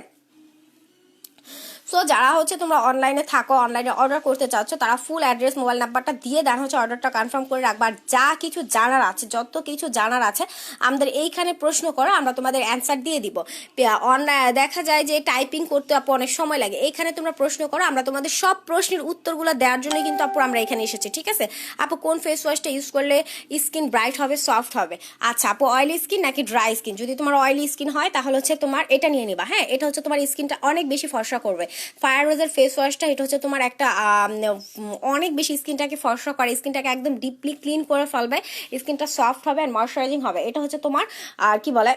সো যারা হচ্ছে তোমরা অনলাইনে থাকো, অনলাইনে অর্ডার করতে চাচ্ছ, তারা ফুল অ্যাড্রেস, মোবাইল নাম্বারটা দিয়ে দেন হচ্ছে অর্ডারটা কনফার্ম করে রাখবা। আর যা কিছু জানার আছে, যত কিছু জানার আছে আমাদের এইখানে প্রশ্ন করো, আমরা তোমাদের অ্যান্সার দিয়ে দিব। দেখা যায় যে টাইপিং করতে আপু অনেক সময় লাগে, এইখানে তোমরা প্রশ্ন করো, আমরা তোমাদের সব প্রশ্নের উত্তরগুলো দেওয়ার জন্য কিন্তু আপু আমরা এখানে এসেছি। ঠিক আছে, আপু কোন ফেস ওয়াশটা ইউজ করলে স্কিন ব্রাইট হবে, সফট হবে? আচ্ছা আপু, অয়েলি স্কিন নাকি ড্রাই স্কিন? যদি তোমার অয়েলি স্কিন হয় তাহলে হচ্ছে তোমার এটা নিয়ে নিবা। হ্যাঁ, এটা হচ্ছে তোমার স্কিনটা অনেক বেশি ফর্সা করবে। ফায়ার রোজের ফেস ওয়াশটা, এটা হচ্ছে তোমার একটা অনেক বেশি স্কিনটাকে ফর্সা করে, স্কিনটাকে একদম ডিপলি ক্লিন করে ফেলবে, স্কিনটা সফট হবে আর ময়শ্চারাইজিং হবে। এটা হচ্ছে তোমার কি বলে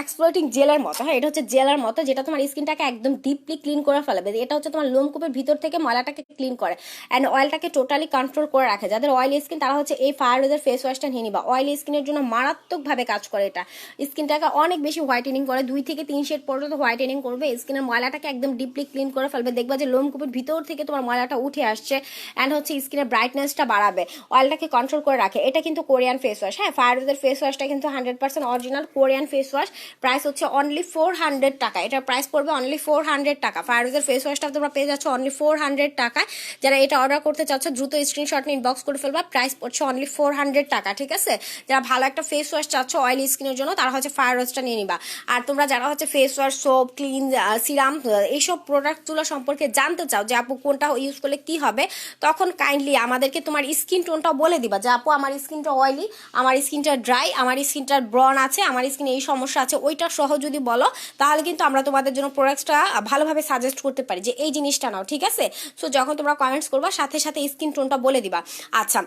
এক্সপ্লোটিং জেলের মতো। হ্যাঁ, এটা হচ্ছে জেলের মতো, যেটা তোমার স্কিনটাকে একদম ডিপলি ক্লিন করে ফেলবে। এটা হচ্ছে তোমার লোমকূপের ভিতর থেকে ময়লাটাকে ক্লিন করে অ্যান্ড অয়েলটাকে টোটালি কন্ট্রোল করে রাখে। যাদের অয়েলি স্কিন তারা হচ্ছে এই ফায়ার রোজের ফেস ওয়াশটা নিয়ে নিবা। অয়েলি স্কিনের জন্য মারাত্মকভাবে কাজ করে এটা, স্কিনটাকে অনেক বেশি হোয়াইটেনিং করে, 2 থেকে 3 শেড পর্যন্ত হোয়াইটেনিং করবে, স্কিনের ময়লাটাকে একদম ডিপলি ক্লিন করে ফেলবে। দেখবা যে লোমকূপের ভিতর থেকে তোমার ময়লাটা উঠে আসছে অ্যান্ড হচ্ছে স্কিনের ব্রাইটনেসটা বাড়াবে, অয়েলটাকে কন্ট্রোল করে রাখে। এটা কিন্তু কোরিয়ান ফেস ওয়াশ। হ্যাঁ, ফায়ার রোজের ফেস ওয়াশটা কিন্তু 100% original Korean face wash. Price হচ্ছে অনলি 400 টাকা, এটার প্রাইস পড়বে অনলি 400 টাকা। ফায়ারুজের ফেস ওয়াশটা তোমরা পেয়ে যাচ্ছ অনলি 400 টাকায়। যারা এটা অর্ডার করতে চাচ্ছ দ্রুত স্ক্রিনশট নিয়ে ইনবক্স করে ফেলবা, প্রাইস পড়ছে অনলি 400 টাকা। ঠিক আছে, যারা ভালো একটা ফেস ওয়াশ চাচ্ছ অয়েলি স্কিনের জন্য তারা হচ্ছে ফায়ারুজটা নিয়ে নিবা। আর তোমরা যারা হচ্ছে face wash, soap, clean, serum এইসব প্রোডাক্টগুলো সম্পর্কে জানতে চাও যে আপু কোনটা ইউজ করলে কি হবে, তখন কাইন্ডলি আমাদেরকে তোমার স্কিন টোনটা বলে দিবা যে আপু আমার স্কিনটা অয়েলি, আমার স্কিনটা ড্রাই, আমার স্কিনটা ব্রন আছে, আমার স্কিনে এই সমস্যা আছে, ওইটা সহ যদি বলো তাহলে কিন্তু আমরা তোমাদের জন্য প্রোডাক্টটা ভালোভাবে সাজেস্ট করতে পারি যে এই জিনিসটা নাও। ঠিক আছে, সো যখন তোমরা কমেন্টস করবা সাথে সাথে স্কিন টোনটা বলে দিবা। আচ্ছা,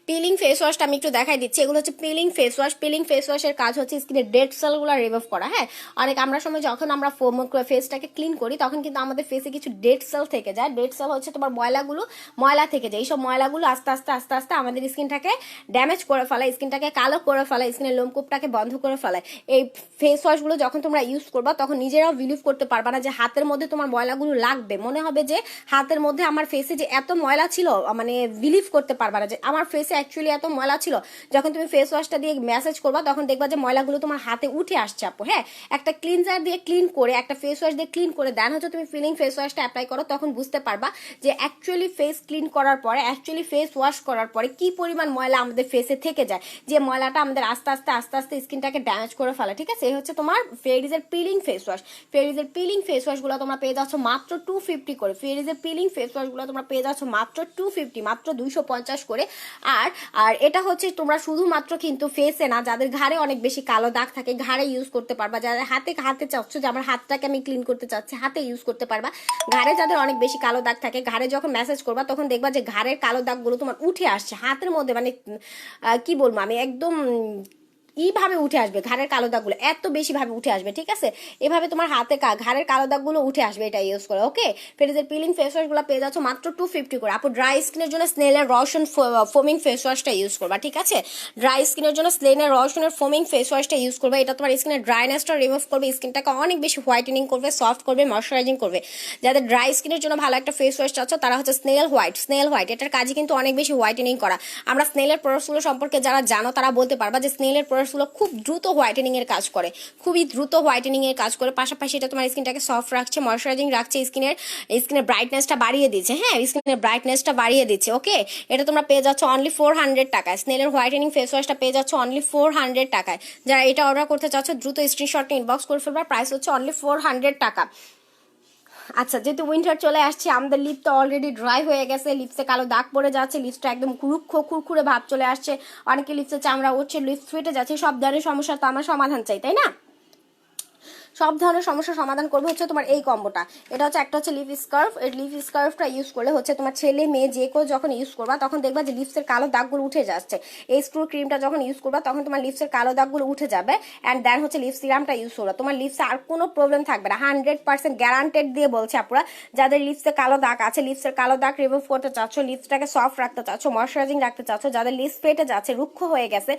পিলিং ফেস ওয়াশটা আমি একটু দেখাই দিচ্ছি। এগুলো হচ্ছে peeling face wash. Peeling face ওয়াশের কাজ হচ্ছে স্কিনের ডেড সেলগুলো রিমুভ করা। হ্যাঁ, অনেক আমরা সময় যখন আমরা ফেসটাকে ক্লিন করি তখন কিন্তু আমাদের ফেসে কিছু ডেড সেল থেকে যায়। ডেড সেল হচ্ছে তোমার ময়লা থেকে যায়। এইসব ময়লাগুলো আস্তে আস্তে আস্তে আস্তে আমাদের স্কিনটাকে ড্যামেজ করে ফেলায়, স্কিনটাকে কালো করে ফেলায়, স্কিনের লোমকূপটাকে বন্ধ করে ফেলায়। এই ফেস ওয়াশগুলো যখন তোমরা ইউজ করবা তখন নিজেরাও বিলিভ করতে পারবা না যে হাতের মধ্যে তোমার ময়লাগুলো লাগবে, মনে হবে যে হাতের মধ্যে আমার ফেসে যে এত ময়লা ছিল, মানে বিলিভ করতে পারবা না যে আমার ফেসে অ্যাকচুয়ালি এত ময়লা ছিল। যখন তুমি ফেস ওয়াশটা দিয়ে ম্যাসেজ করবা তখন দেখবা যে ময়লাগুলো তোমার হাতে উঠে আসছে আপু। হ্যাঁ, একটা ক্লিনজার দিয়ে ক্লিন করে, একটা ফেস ওয়াশ দিয়ে ক্লিন করে দেন হচ্ছে তুমি ফিলিং ফেস ওয়াশটা অ্যাপ্লাই করো, তখন বুঝতে পারবা যে অ্যাকচুয়ালি ফেস ক্লিন করার পরে, অ্যাকচুয়ালি ফেস ওয়াশ করার পরে কি পরিমাণ ময়লা আমাদের ফেসে থেকে যায়, যে ময়লাটা আমাদের আস্তে আস্তে আস্তে আস্তে স্কিনটাকে ড্যামেজ করে ফেলে। ঠিক আছে, এই হচ্ছে তোমার ফেয়ারিজের পিলিং ফেস ওয়াশ। ফেয়ারিজের পিলিং ফেস ওয়াশগুলো তোমরা পেয়ে যাচ্ছ মাত্র 250 করে। ফেয়ারিজের পিলিং ফেস ওয়াশগুলো তোমরা পেয়ে যাচ্ছ মাত্র 250, মাত্র 250 করে। আর আর এটা হচ্ছে তোমরা শুধুমাত্র কিন্তু ফেসে না, যাদের ঘাড়ে অনেক বেশি কালো দাগ থাকে ঘাড়ে ইউজ করতে পারবা, যাদের হাতে চাচ্ছ যে আমার হাতটাকে আমি ক্লিন করতে চাচ্ছি হাতে ইউজ করতে পারবা। ঘাড়ে যাদের অনেক বেশি কালো দাগ থাকে ঘাড়ে যখন ম্যাসেজ করবা তখন দেখবা যে ঘাড়ের কালো দাগগুলো তোমার উঠে আসছে হাতের মধ্যে, মানে কি বলবো আমি, একদম এইভাবে উঠে আসবে ঘাড়ের কালো দাগগুলো, এত বেশি ভাবে উঠে আসবে। ঠিক আছে, এভাবে তোমার হাতে ঘাড়ের কালো দাগগুলো উঠে আসবে এটা ইউজ করে। ওকে, ফেরিজের পিলিং ফেস ওয়াশগুলো পেয়ে যাচ্ছ মাত্র 250 করে। আপু ড্রাই স্কিনের জন্য স্নেলের রসন ফোমিং ফেস ওয়াশটা ইউজ করবা। ঠিক আছে, ড্রাই স্কিনের জন্য স্নেলের রসনের ফোমিং ফেস ওয়াশটা ইউজ করবে। এটা তোমার স্কিনের ড্রাইনেসটা রিমুভ করবে, স্কিনটাকে অনেক বেশি হোয়াইটেনিং করবে, সফট করবে, ময়শ্চারাইজিং করবে। যাদের ড্রাই স্কিনের জন্য ভালো একটা ফেস ওয়াশ চাচ্ছ তারা হচ্ছে স্নেল হোয়াইট, এটার কাজই কিন্তু অনেক বেশি হোয়াইটেনিং করা। আমরা স্নেলের প্রোডাক্টসগুলো সম্পর্কে যারা জানো তারা বলতে পারবা যে স্নেলের প্রোডাক্টসগুলো খুব দ্রুত হোয়াইটেনিং এর কাজ করে, খুবই দ্রুত হোয়াইটেনিং এর কাজ করে। পাশাপাশি এটা তোমার স্কিনটাকে সফট রাখছে, ময়শ্চারাইজিং রাখছে, স্কিনের ব্রাইটনেসটা বাড়িয়ে দিচ্ছে। হ্যাঁ, স্কিনের ব্রাইটনেসটা বাড়িয়ে দিচ্ছে। ওকে, এটা তোমরা পেয়ে যাচ্ছ অনলি 400 টাকায়। স্নেলের হোয়াইটেনিং ফেস ওয়াশটা পেয়ে যাচ্ছ অনলি 400 টাকায়। যারা এটা অর্ডার করতে চাচ্ছ দ্রুত স্ক্রিনশটটা ইনবক্স করে ফেলবা, প্রাইস হচ্ছে অনলি 400 টাকা। আচ্ছা, যেহেতু উইন্টার চলে আসছে আমাদের লিপ তো অলরেডি ড্রাই হয়ে গেছে, লিপসে কালো দাগ পড়ে যাচ্ছে, লিপসটা একদম রুক্ষ খুরখুরে ভাব চলে আসছে, অনেকে লিপসে চামড়া উঠছে, লিপস ফেটে যাচ্ছে, সব ধরনের সমস্যা তো আমার সমাধান চাই, তাই না? সব ধরনের সমস্যার সমাধান করবে হচ্ছে তোমার এই কম্বোটা। এটা হচ্ছে একটা হচ্ছে লিপ স্কার্ফ, এই লিপ স্কার্ফটা ইউজ করলে হচ্ছে তোমার ছেলে মেয়ে যে কেউ যখন ইউজ করবা তখন দেখবা যে লিপসের কালো দাগগুলো উঠে যাচ্ছে। এই স্ক্রু ক্রিমটা যখন ইউজ করবা তখন তোমার লিপসের কালো দাগগুলো উঠে যাবে। অ্যান্ড দেন হচ্ছে লিপ সিরামটা ইউজ করবা, তোমার লিপসে আর কোনো প্রবলেম থাকবে না, 100% গ্যারান্টেড দিয়ে বলছে আপুরা। যাদের লিপসে কালো দাগ আছে, লিপসের কালো দাগ রিমুভ করতে চাচ্ছ, লিপসটাকে সফট রাখতে চাচ্ছ, ময়শ্চারাইজিং রাখতে চাচ্ছ, যাদের লিপস ফেটে যাচ্ছে, রুক্ষ হয়ে গেছে,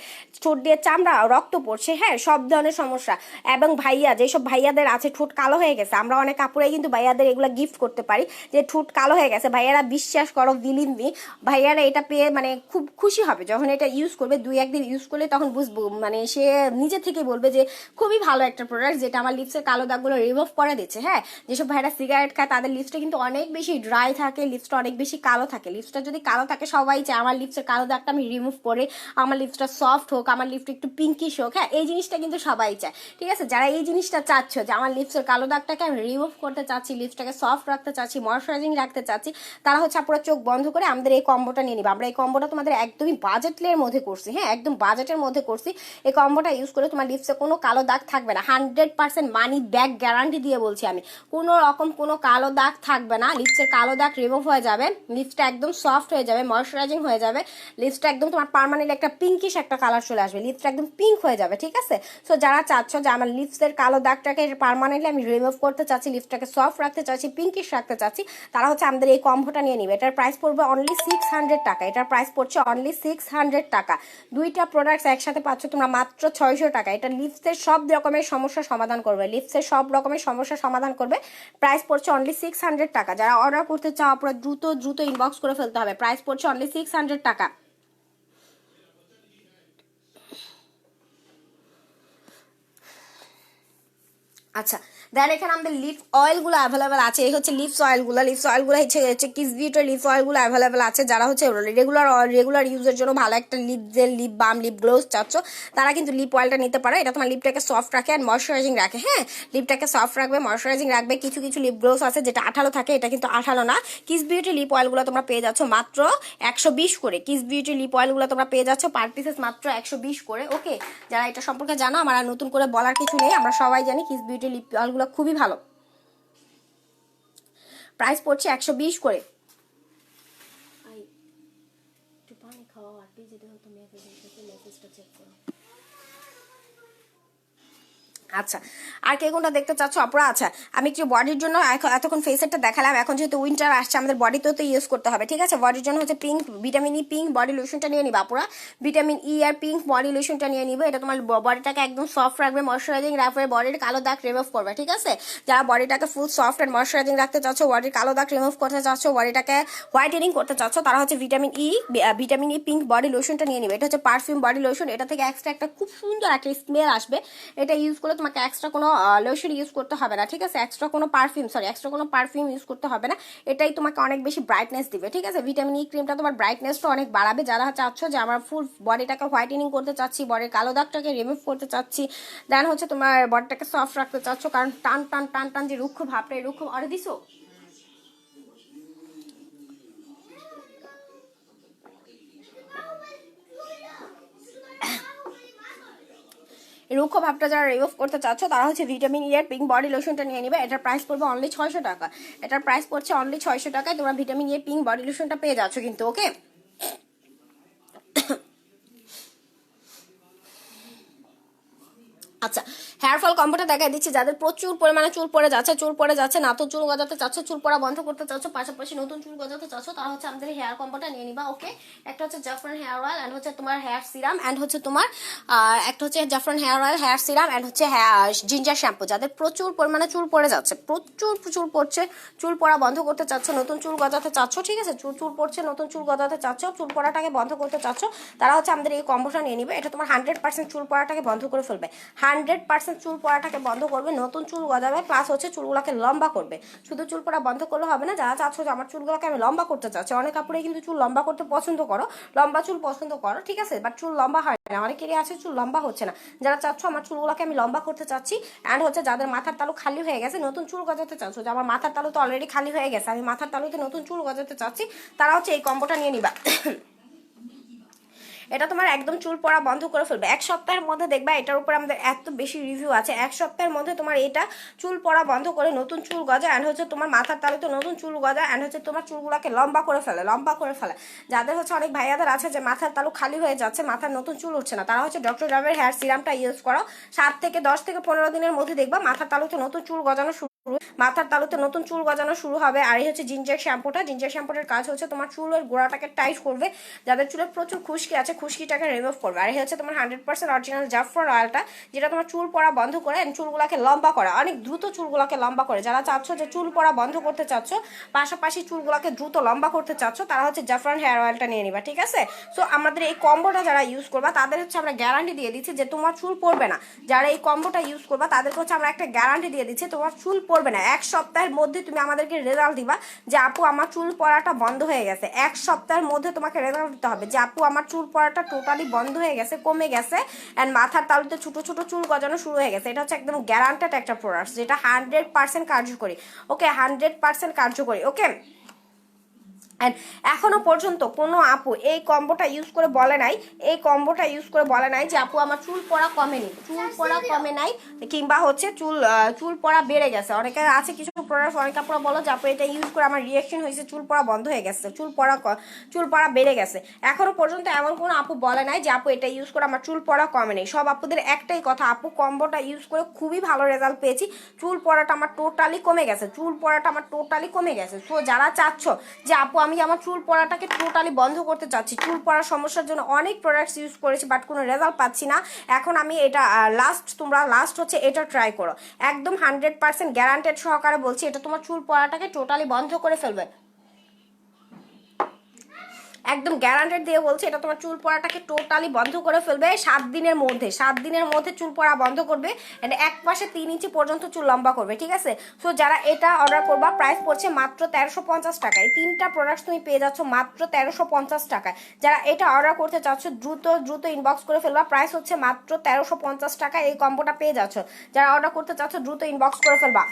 ঠোঁট দিয়ে চামড়া রক্ত পড়ছে, হ্যাঁ সব ধরনের সমস্যা, এবং ভাইয়া যেসব ভাইয়াদের আছে ঠোঁট কালো হয়ে গেছে, আমরা অনেক কাপড়াই কিন্তু ভাইয়াদের এগুলো গিফট করতে পারি যে ঠোঁট কালো হয়ে গেছে, ভাইয়ারা বিশ্বাস করো বিলিভ মি, ভাইয়ারা এটা পেয়ে মানে খুব খুশি হবে যখন এটা ইউজ করবে। 2-1 দিন ইউজ করলে তখন বুঝবো, মানে সে নিজে থেকে বলবে যে খুবই ভালো একটা প্রোডাক্ট যেটা আমার লিপসের কালো দাগগুলো রিমুভ করে দিচ্ছে। হ্যাঁ, যেসব ভাইয়ারা সিগারেট খায় তাদের লিপসটা কিন্তু অনেক বেশি ড্রাই থাকে, লিপসটা অনেক বেশি কালো থাকে। লিপসটা যদি কালো থাকে সবাই চায় আমার লিপসের কালো দাগটা আমি রিমুভ করে আমার লিপসটা সফট হোক, আমার লিপসটা একটু পিঙ্কিশ হোক। হ্যাঁ, এই জিনিসটা কিন্তু সবাই চায়। ঠিক আছে, যারা এই জিনিসটা চাচ্ছ যে আমার লিপসের কালো দাগটাকে আমি রিমুভ করতে চাচ্ছি, লিপসটাকে সফট রাখতে চাচ্ছি, ময়শ্চারাইজিং রাখতে চাচ্ছি, তারা হচ্ছে আপনারা চোখ বন্ধ করে আমাদের এই কম্বোটা নিয়ে নিবা। আমরা এই কম্বোটা তোমাদের একদমই বাজেটের মধ্যে করছি, হ্যাঁ একদম বাজেটের মধ্যে করছি। এই কম্বোটা ইউজ করে তোমার লিপসে কোনো কালো দাগ থাকবে না, 100% মানি ব্যাক গ্যারান্টি দিয়ে বলছি আমি, কোনো রকম কোনো কালো দাগ থাকবে না, লিপসের কালো দাগ রিমুভ হয়ে যাবে, লিপসটা একদম সফট হয়ে যাবে, ময়শ্চারাইজিং হয়ে যাবে, লিপসটা একদম তোমার পার্মানেন্ট একটা পিঙ্কিশ একটা কালার চলে আসবে, লিপসটা একদম পিঙ্ক হয়ে যাবে। ঠিক আছে, সো যারা চাচ্ছ যে আমার লিপসের কালো দাগটাকে পার্মানেন্টলি আমি রিমুভ করতে চাচ্ছি, লিপসটাকে সফট রাখতে চাচ্ছি, পিঙ্কিশ রাখতে চাচ্ছি, তারা হচ্ছে আমাদের এই কম্বোটা নিয়ে নিবে। এটার প্রাইস পড়বে অনলি 600 টাকা, এটার প্রাইস পড়ছে অনলি 600 টাকা। দুইটা প্রোডাক্টস একসাথে পাচ্ছ তোমরা মাত্র 600 টাকা। এটা লিপসের সব রকমের সমস্যা সমাধান করবে, লিপসের সব রকমের সমস্যা সমাধান করবে। প্রাইস পড়ছে অনলি 600 টাকা। যারা অর্ডার করতে চাও আপনারা দ্রুত ইনবক্স করে ফেলতে হবে, প্রাইস পড়ছে অনলি 600 টাকা। আচ্ছা, দেন এখানে আমাদের লিপ অয়েলগুলো অ্যাভেলেবেল আছে। এই হচ্ছে লিপস অয়েলগুলো হচ্ছে কিস বিউটির লিপস অয়েলগুলো অ্যাভেলেবেল আছে। যারা হচ্ছে রেগুলার ইউজের জন্য ভালো একটা lip gel, lip balm, lip gloss চাচ্ছ তারা কিন্তু লিপ অয়েলটা নিতে পারো। এটা তোমার লিপটাকে সফট রাখে অ্যান্ড ময়শ্চারাইজিং রাখে। হ্যাঁ, লিপটাকে সফট রাখবে, ময়শ্চারাইজিং রাখবে। কিছু লিপ গ্লোজ আছে যেটা আঠালো থাকে, এটা কিন্তু আঠালো না। কিস বিউটি লিপ অয়েলগুলো তোমরা পেয়ে যাচ্ছ মাত্র 120 করে। কিস বিউটি লিপ অয়েলগুলো তোমরা পেয়ে যাচ্ছ পার পিসেস মাত্র 120 করে। ওকে, যারা এটা সম্পর্কে জানো আমার আর নতুন করে বলার কিছু নেই, আমরা সবাই জানি কিস বিউটি লিপ অয়েলগুলো খুবই ভালো। প্রাইস পড়ছে 120 করে। আচ্ছা, আর কে কোনটা দেখতে চাচ্ছ আপনারা? আচ্ছা, আমি একটু বডির জন্য এতক্ষণ ফেসেরটা দেখালাম, এখন যেহেতু উইন্টার আসছে আমাদের বডিতেও তো ইউজ করতে হবে। ঠিক আছে, বডির জন্য হচ্ছে ভিটামিন ই পিঙ্ক বডি লোশনটা নিয়ে নিবা আপুরা। ভিটামিন ই আর পিঙ্ক বডি লোশনটা নিয়ে নিবে। এটা তোমার বডিটাকে একদম সফট রাখবে, ময়শ্চারাইজিং রাখবে, বডির কালো দাগ রিমুভ করবে। ঠিক আছে, যারা বডিটাকে ফুল সফট এন্ড ময়শ্চারাইজিং রাখতে চাচ্ছ, বডির কালো দাগ রিমুভ করতে চাচ্ছ, বডিটাকে হোয়াইটেনিং করতে চাচ্ছ, তারা হচ্ছে ভিটামিন ই পিঙ্ক বডি লোশনটা নিয়ে নিবে। এটা হচ্ছে পারফিউম বডি লোশন, এটা থেকে এক্সট্রা একটা খুব সুন্দর একটা স্মেল আসবে। এটা ইউজ করলে তোমাকে এক্সট্রা কোনো লোশন ইউজ করতে হবে না। ঠিক আছে, এক্সট্রা কোনো পারফিউম ইউজ করতে হবে না। এটাই তোমাকে অনেক বেশি ব্রাইটনেস দিবে। ঠিক আছে, ভিটামিন ই ক্রিমটা তোমার ব্রাইটনেসটা অনেক বাড়াবে। যারা চাচ্ছ যে আমার ফুল বডিটাকে হোয়াইটেনিং করতে চাচ্ছি, বডির কালো দাগটাকে রিমুভ করতে চাচ্ছি, দেন হচ্ছে তোমার বডিটাকে সফট রাখতে চাচ্ছ, কারণ টান যে রুক্ষ ভাবটা, এই রুক্ষ অরে দিছো রুক্ষ ভাবটা যারা রিমুভ করতে চাচ্ছ তারা হচ্ছে ভিটামিন ই এর পিঙ্ক বডি লোশনটা নিয়ে নিবে। এটার প্রাইস পড়বে অনলি 600 টাকা। এটার প্রাইস পড়ছে অনলি 600 টাকায়। তোমরা ভিটামিন ই এর পিঙ্ক বডি লোশনটা পেয়ে যাচ্ছ কিন্তু, ওকে। আচ্ছা, হেয়ার ফল কম্বোটা দেখাই দিচ্ছি। যাদের প্রচুর পরিমাণে চুল পড়ে যাচ্ছে না তো চুল গজাতে চাচ্ছ, চুল পড়া বন্ধ করতে চাচ্ছ, পাশাপাশি নতুন চুল গজাতে চাচ্ছ, তারা হচ্ছে আমাদের হেয়ার কম্বোটা নিয়ে নিবা, ওকে। একটা হচ্ছে জাফরান হেয়ার অয়েল এন্ড হচ্ছে তোমার হেয়ার সিরাম এন্ড হচ্ছে তোমার একটা হচ্ছে জাফরান hair oil, hair serum and হচ্ছে জিঞ্জার শ্যাম্পু। যাদের প্রচুর পরিমাণে চুল পড়ে যাচ্ছে, প্রচুর চুল পড়ছে, চুল পড়া বন্ধ করতে চাচ্ছ, নতুন চুল গজাতে চাচ্ছ, ঠিক আছে, চুল পড়ছে, নতুন চুল গজাতে চাচ্ছ, চুল পড়াটাকে বন্ধ করতে চাচ্ছ, তারা হচ্ছে আমাদের এই কম্বোটা নিয়ে নিবে। এটা তোমার 100% চুল পড়াটাকে বন্ধ করে ফেলবে, 100% চুল পড়াটাকে বন্ধ করবে, নতুন চুল গজাবে, প্লাস হচ্ছে চুলগুলোকে লম্বা করবে। শুধু চুল পড়া বন্ধ করলে হবে না, যারা চাচ্ছ যে আমার চুলগুলোকে আমি লম্বা করতে চাচ্ছি, অনেক কাপড়ে কিন্তু চুল লম্বা করতে পছন্দ করো, লম্বা চুল পছন্দ করো, ঠিক আছে, বাট চুল লম্বা হয় না, অনেকেরই আছে চুল লম্বা হচ্ছে না। যারা চাচ্ছ আমার চুলগুলোকে আমি লম্বা করতে চাচ্ছি, অ্যান্ড হচ্ছে যাদের মাথার তালু খালি হয়ে গেছে, নতুন চুল গজাতে চাচ্ছ, যে আমার মাথার তালু তো অলরেডি খালি হয়ে গেছে, আমি মাথার তালুতে নতুন চুল গজাতে চাচ্ছি, তারা হচ্ছে এই কম্বোটা নিয়ে নিবা। এটা তোমার একদম চুল পড়া বন্ধ করে ফেলবে। এক সপ্তাহের মধ্যে দেখবা এটার উপর আমাদের এত বেশি রিভিউ আছে, এক সপ্তাহের মধ্যে তোমার এটা চুল পড়া বন্ধ করে নতুন চুল গজা, অ্যান্ড হচ্ছে তোমার মাথার তালুতে নতুন চুল গজা, অ্যান্ড হচ্ছে তোমার চুলগুলোকে লম্বা করে ফেলে। যাদের হচ্ছে অনেক ভাইয়াদের আছে যে মাথার তালু খালি হয়ে যাচ্ছে, মাথার নতুন চুল উঠছে না, তারা হচ্ছে ডক্টর ডাবের হেয়ার সিরামটা ইউজ করো। 10 থেকে 15 দিনের মধ্যে দেখবা মাথার তালুতে নতুন চুল গজানো শুরু হবে। আর এই হচ্ছে জিঞ্জার শ্যাম্পুটার কাজ হচ্ছে তোমার চুলের গোড়াটাকে টাইট করবে, যাদের চুলে প্রচুর খুশকি আছে খুশকিটাকে রিমুভ করবে। আর এই হচ্ছে তোমার 100% অরিজিনাল জাফরান অয়েলটা, যেটা তোমার চুল পড়া বন্ধ করে চুলগুলাকে লম্বা করে, অনেক দ্রুত চুলগুলাকে লম্বা করে। যারা চাচ্ছ যে চুল পড়া বন্ধ করতে চাচ্ছ, পাশাপাশি চুলগুলাকে দ্রুত লম্বা করতে চাচ্ছ, তারা হচ্ছে জাফরান হেয়ার অয়েলটা নিয়ে নিবা, ঠিক আছে। সো আমাদের এই কম্বোটা যারা ইউজ করবা তাদের হচ্ছে আমরা গ্যারান্টি দিয়ে দিচ্ছি যে তোমার চুল পড়বে না। যারা এই কম্বোটা ইউজ করবা তাদেরকে হচ্ছে আমরা একটা গ্যারান্টি দিয়ে দিচ্ছি, তোমার চুল পড়বে না। এক সপ্তাহের মধ্যে তুমি আমাদেরকে রেজাল্ট দিবা যে আপু আমার চুল পড়াটা বন্ধ হয়ে গেছে। এক সপ্তাহের মধ্যে তোমাকে রেজাল্ট দিতে হবে যে আপু আমার চুল পড়াটা টোটালি বন্ধ হয়ে গেছে, কমে গেছে, অ্যান্ড মাথার তালুতে ছোট ছোট চুল গজানো শুরু হয়ে গেছে। এটা হচ্ছে একদম গ্যারান্টেড একটা প্রোডাক্ট, যেটা 100% কার্যকরী, ওকে, 100% কার্যকরী, ওকে। এখনো পর্যন্ত কোনো আপু এই কম্বোটা ইউজ করে বলে নাই যে আপু আমার চুল পড়া কমে নাই, কিংবা হচ্ছে চুল পড়া বেড়ে গেছে। অনেকে আছে কিছু প্রোডাক্ট, অনেক আপুরা বলো যে আপু এটা ইউজ করে আমার রিয়াকশন হয়েছে, চুল পড়া বন্ধ হয়ে গেছে, চুল পড়া বেড়ে গেছে। এখনো পর্যন্ত এমন কোনো আপু বলে নাই যে আপু এটা ইউজ করে আমার চুল পড়া কমে নেই। সব আপুদের একটাই কথা, আপু কম্বোটা ইউজ করে খুবই ভালো রেজাল্ট পেয়েছি, চুল পড়াটা আমার টোটালি কমে গেছে। সো যারা চাচ্ছ যে আপু আমি আমার চুল পড়াটাকে টোটালি বন্ধ করতে চাচ্ছি, চুল পড়ার সমস্যার জন্য অনেক প্রোডাক্টস ইউজ করেছি বাট কোনো রেজাল্ট পাচ্ছি না, এখন আমি এটা তোমরা লাস্ট হচ্ছে এটা ট্রাই করো। একদম 100% গ্যারান্টেড সহকারে বলছি, এটা তোমার চুল পড়াটাকে টোটালি বন্ধ করে ফেলবে, একদম গ্যারান্টেড দিয়ে বলছি, এটা তোমার চুল পড়াটাকে টোটালি বন্ধ করে ফেলবে 7 দিনের মধ্যে চুল পড়া বন্ধ করবে, এক পাশে 3 ইঞ্চি পর্যন্ত চুল লম্বা করবে, ঠিক আছে। সো যারা এটা অর্ডার করবা, প্রাইস পড়ছে মাত্র 1350 টাকায়। 3টা প্রোডাক্ট তুমি পেয়ে যাচ্ছ মাত্র 1350 টাকায়। যারা এটা অর্ডার করতে চাচ্ছ দ্রুত ইনবক্স করে ফেলবা, প্রাইস হচ্ছে মাত্র 1350 টাকায় এই কম্বোটা পেয়ে যাচ্ছ। যারা অর্ডার করতে চাচ্ছ দ্রুত ইনবক্স করে ফেলবা।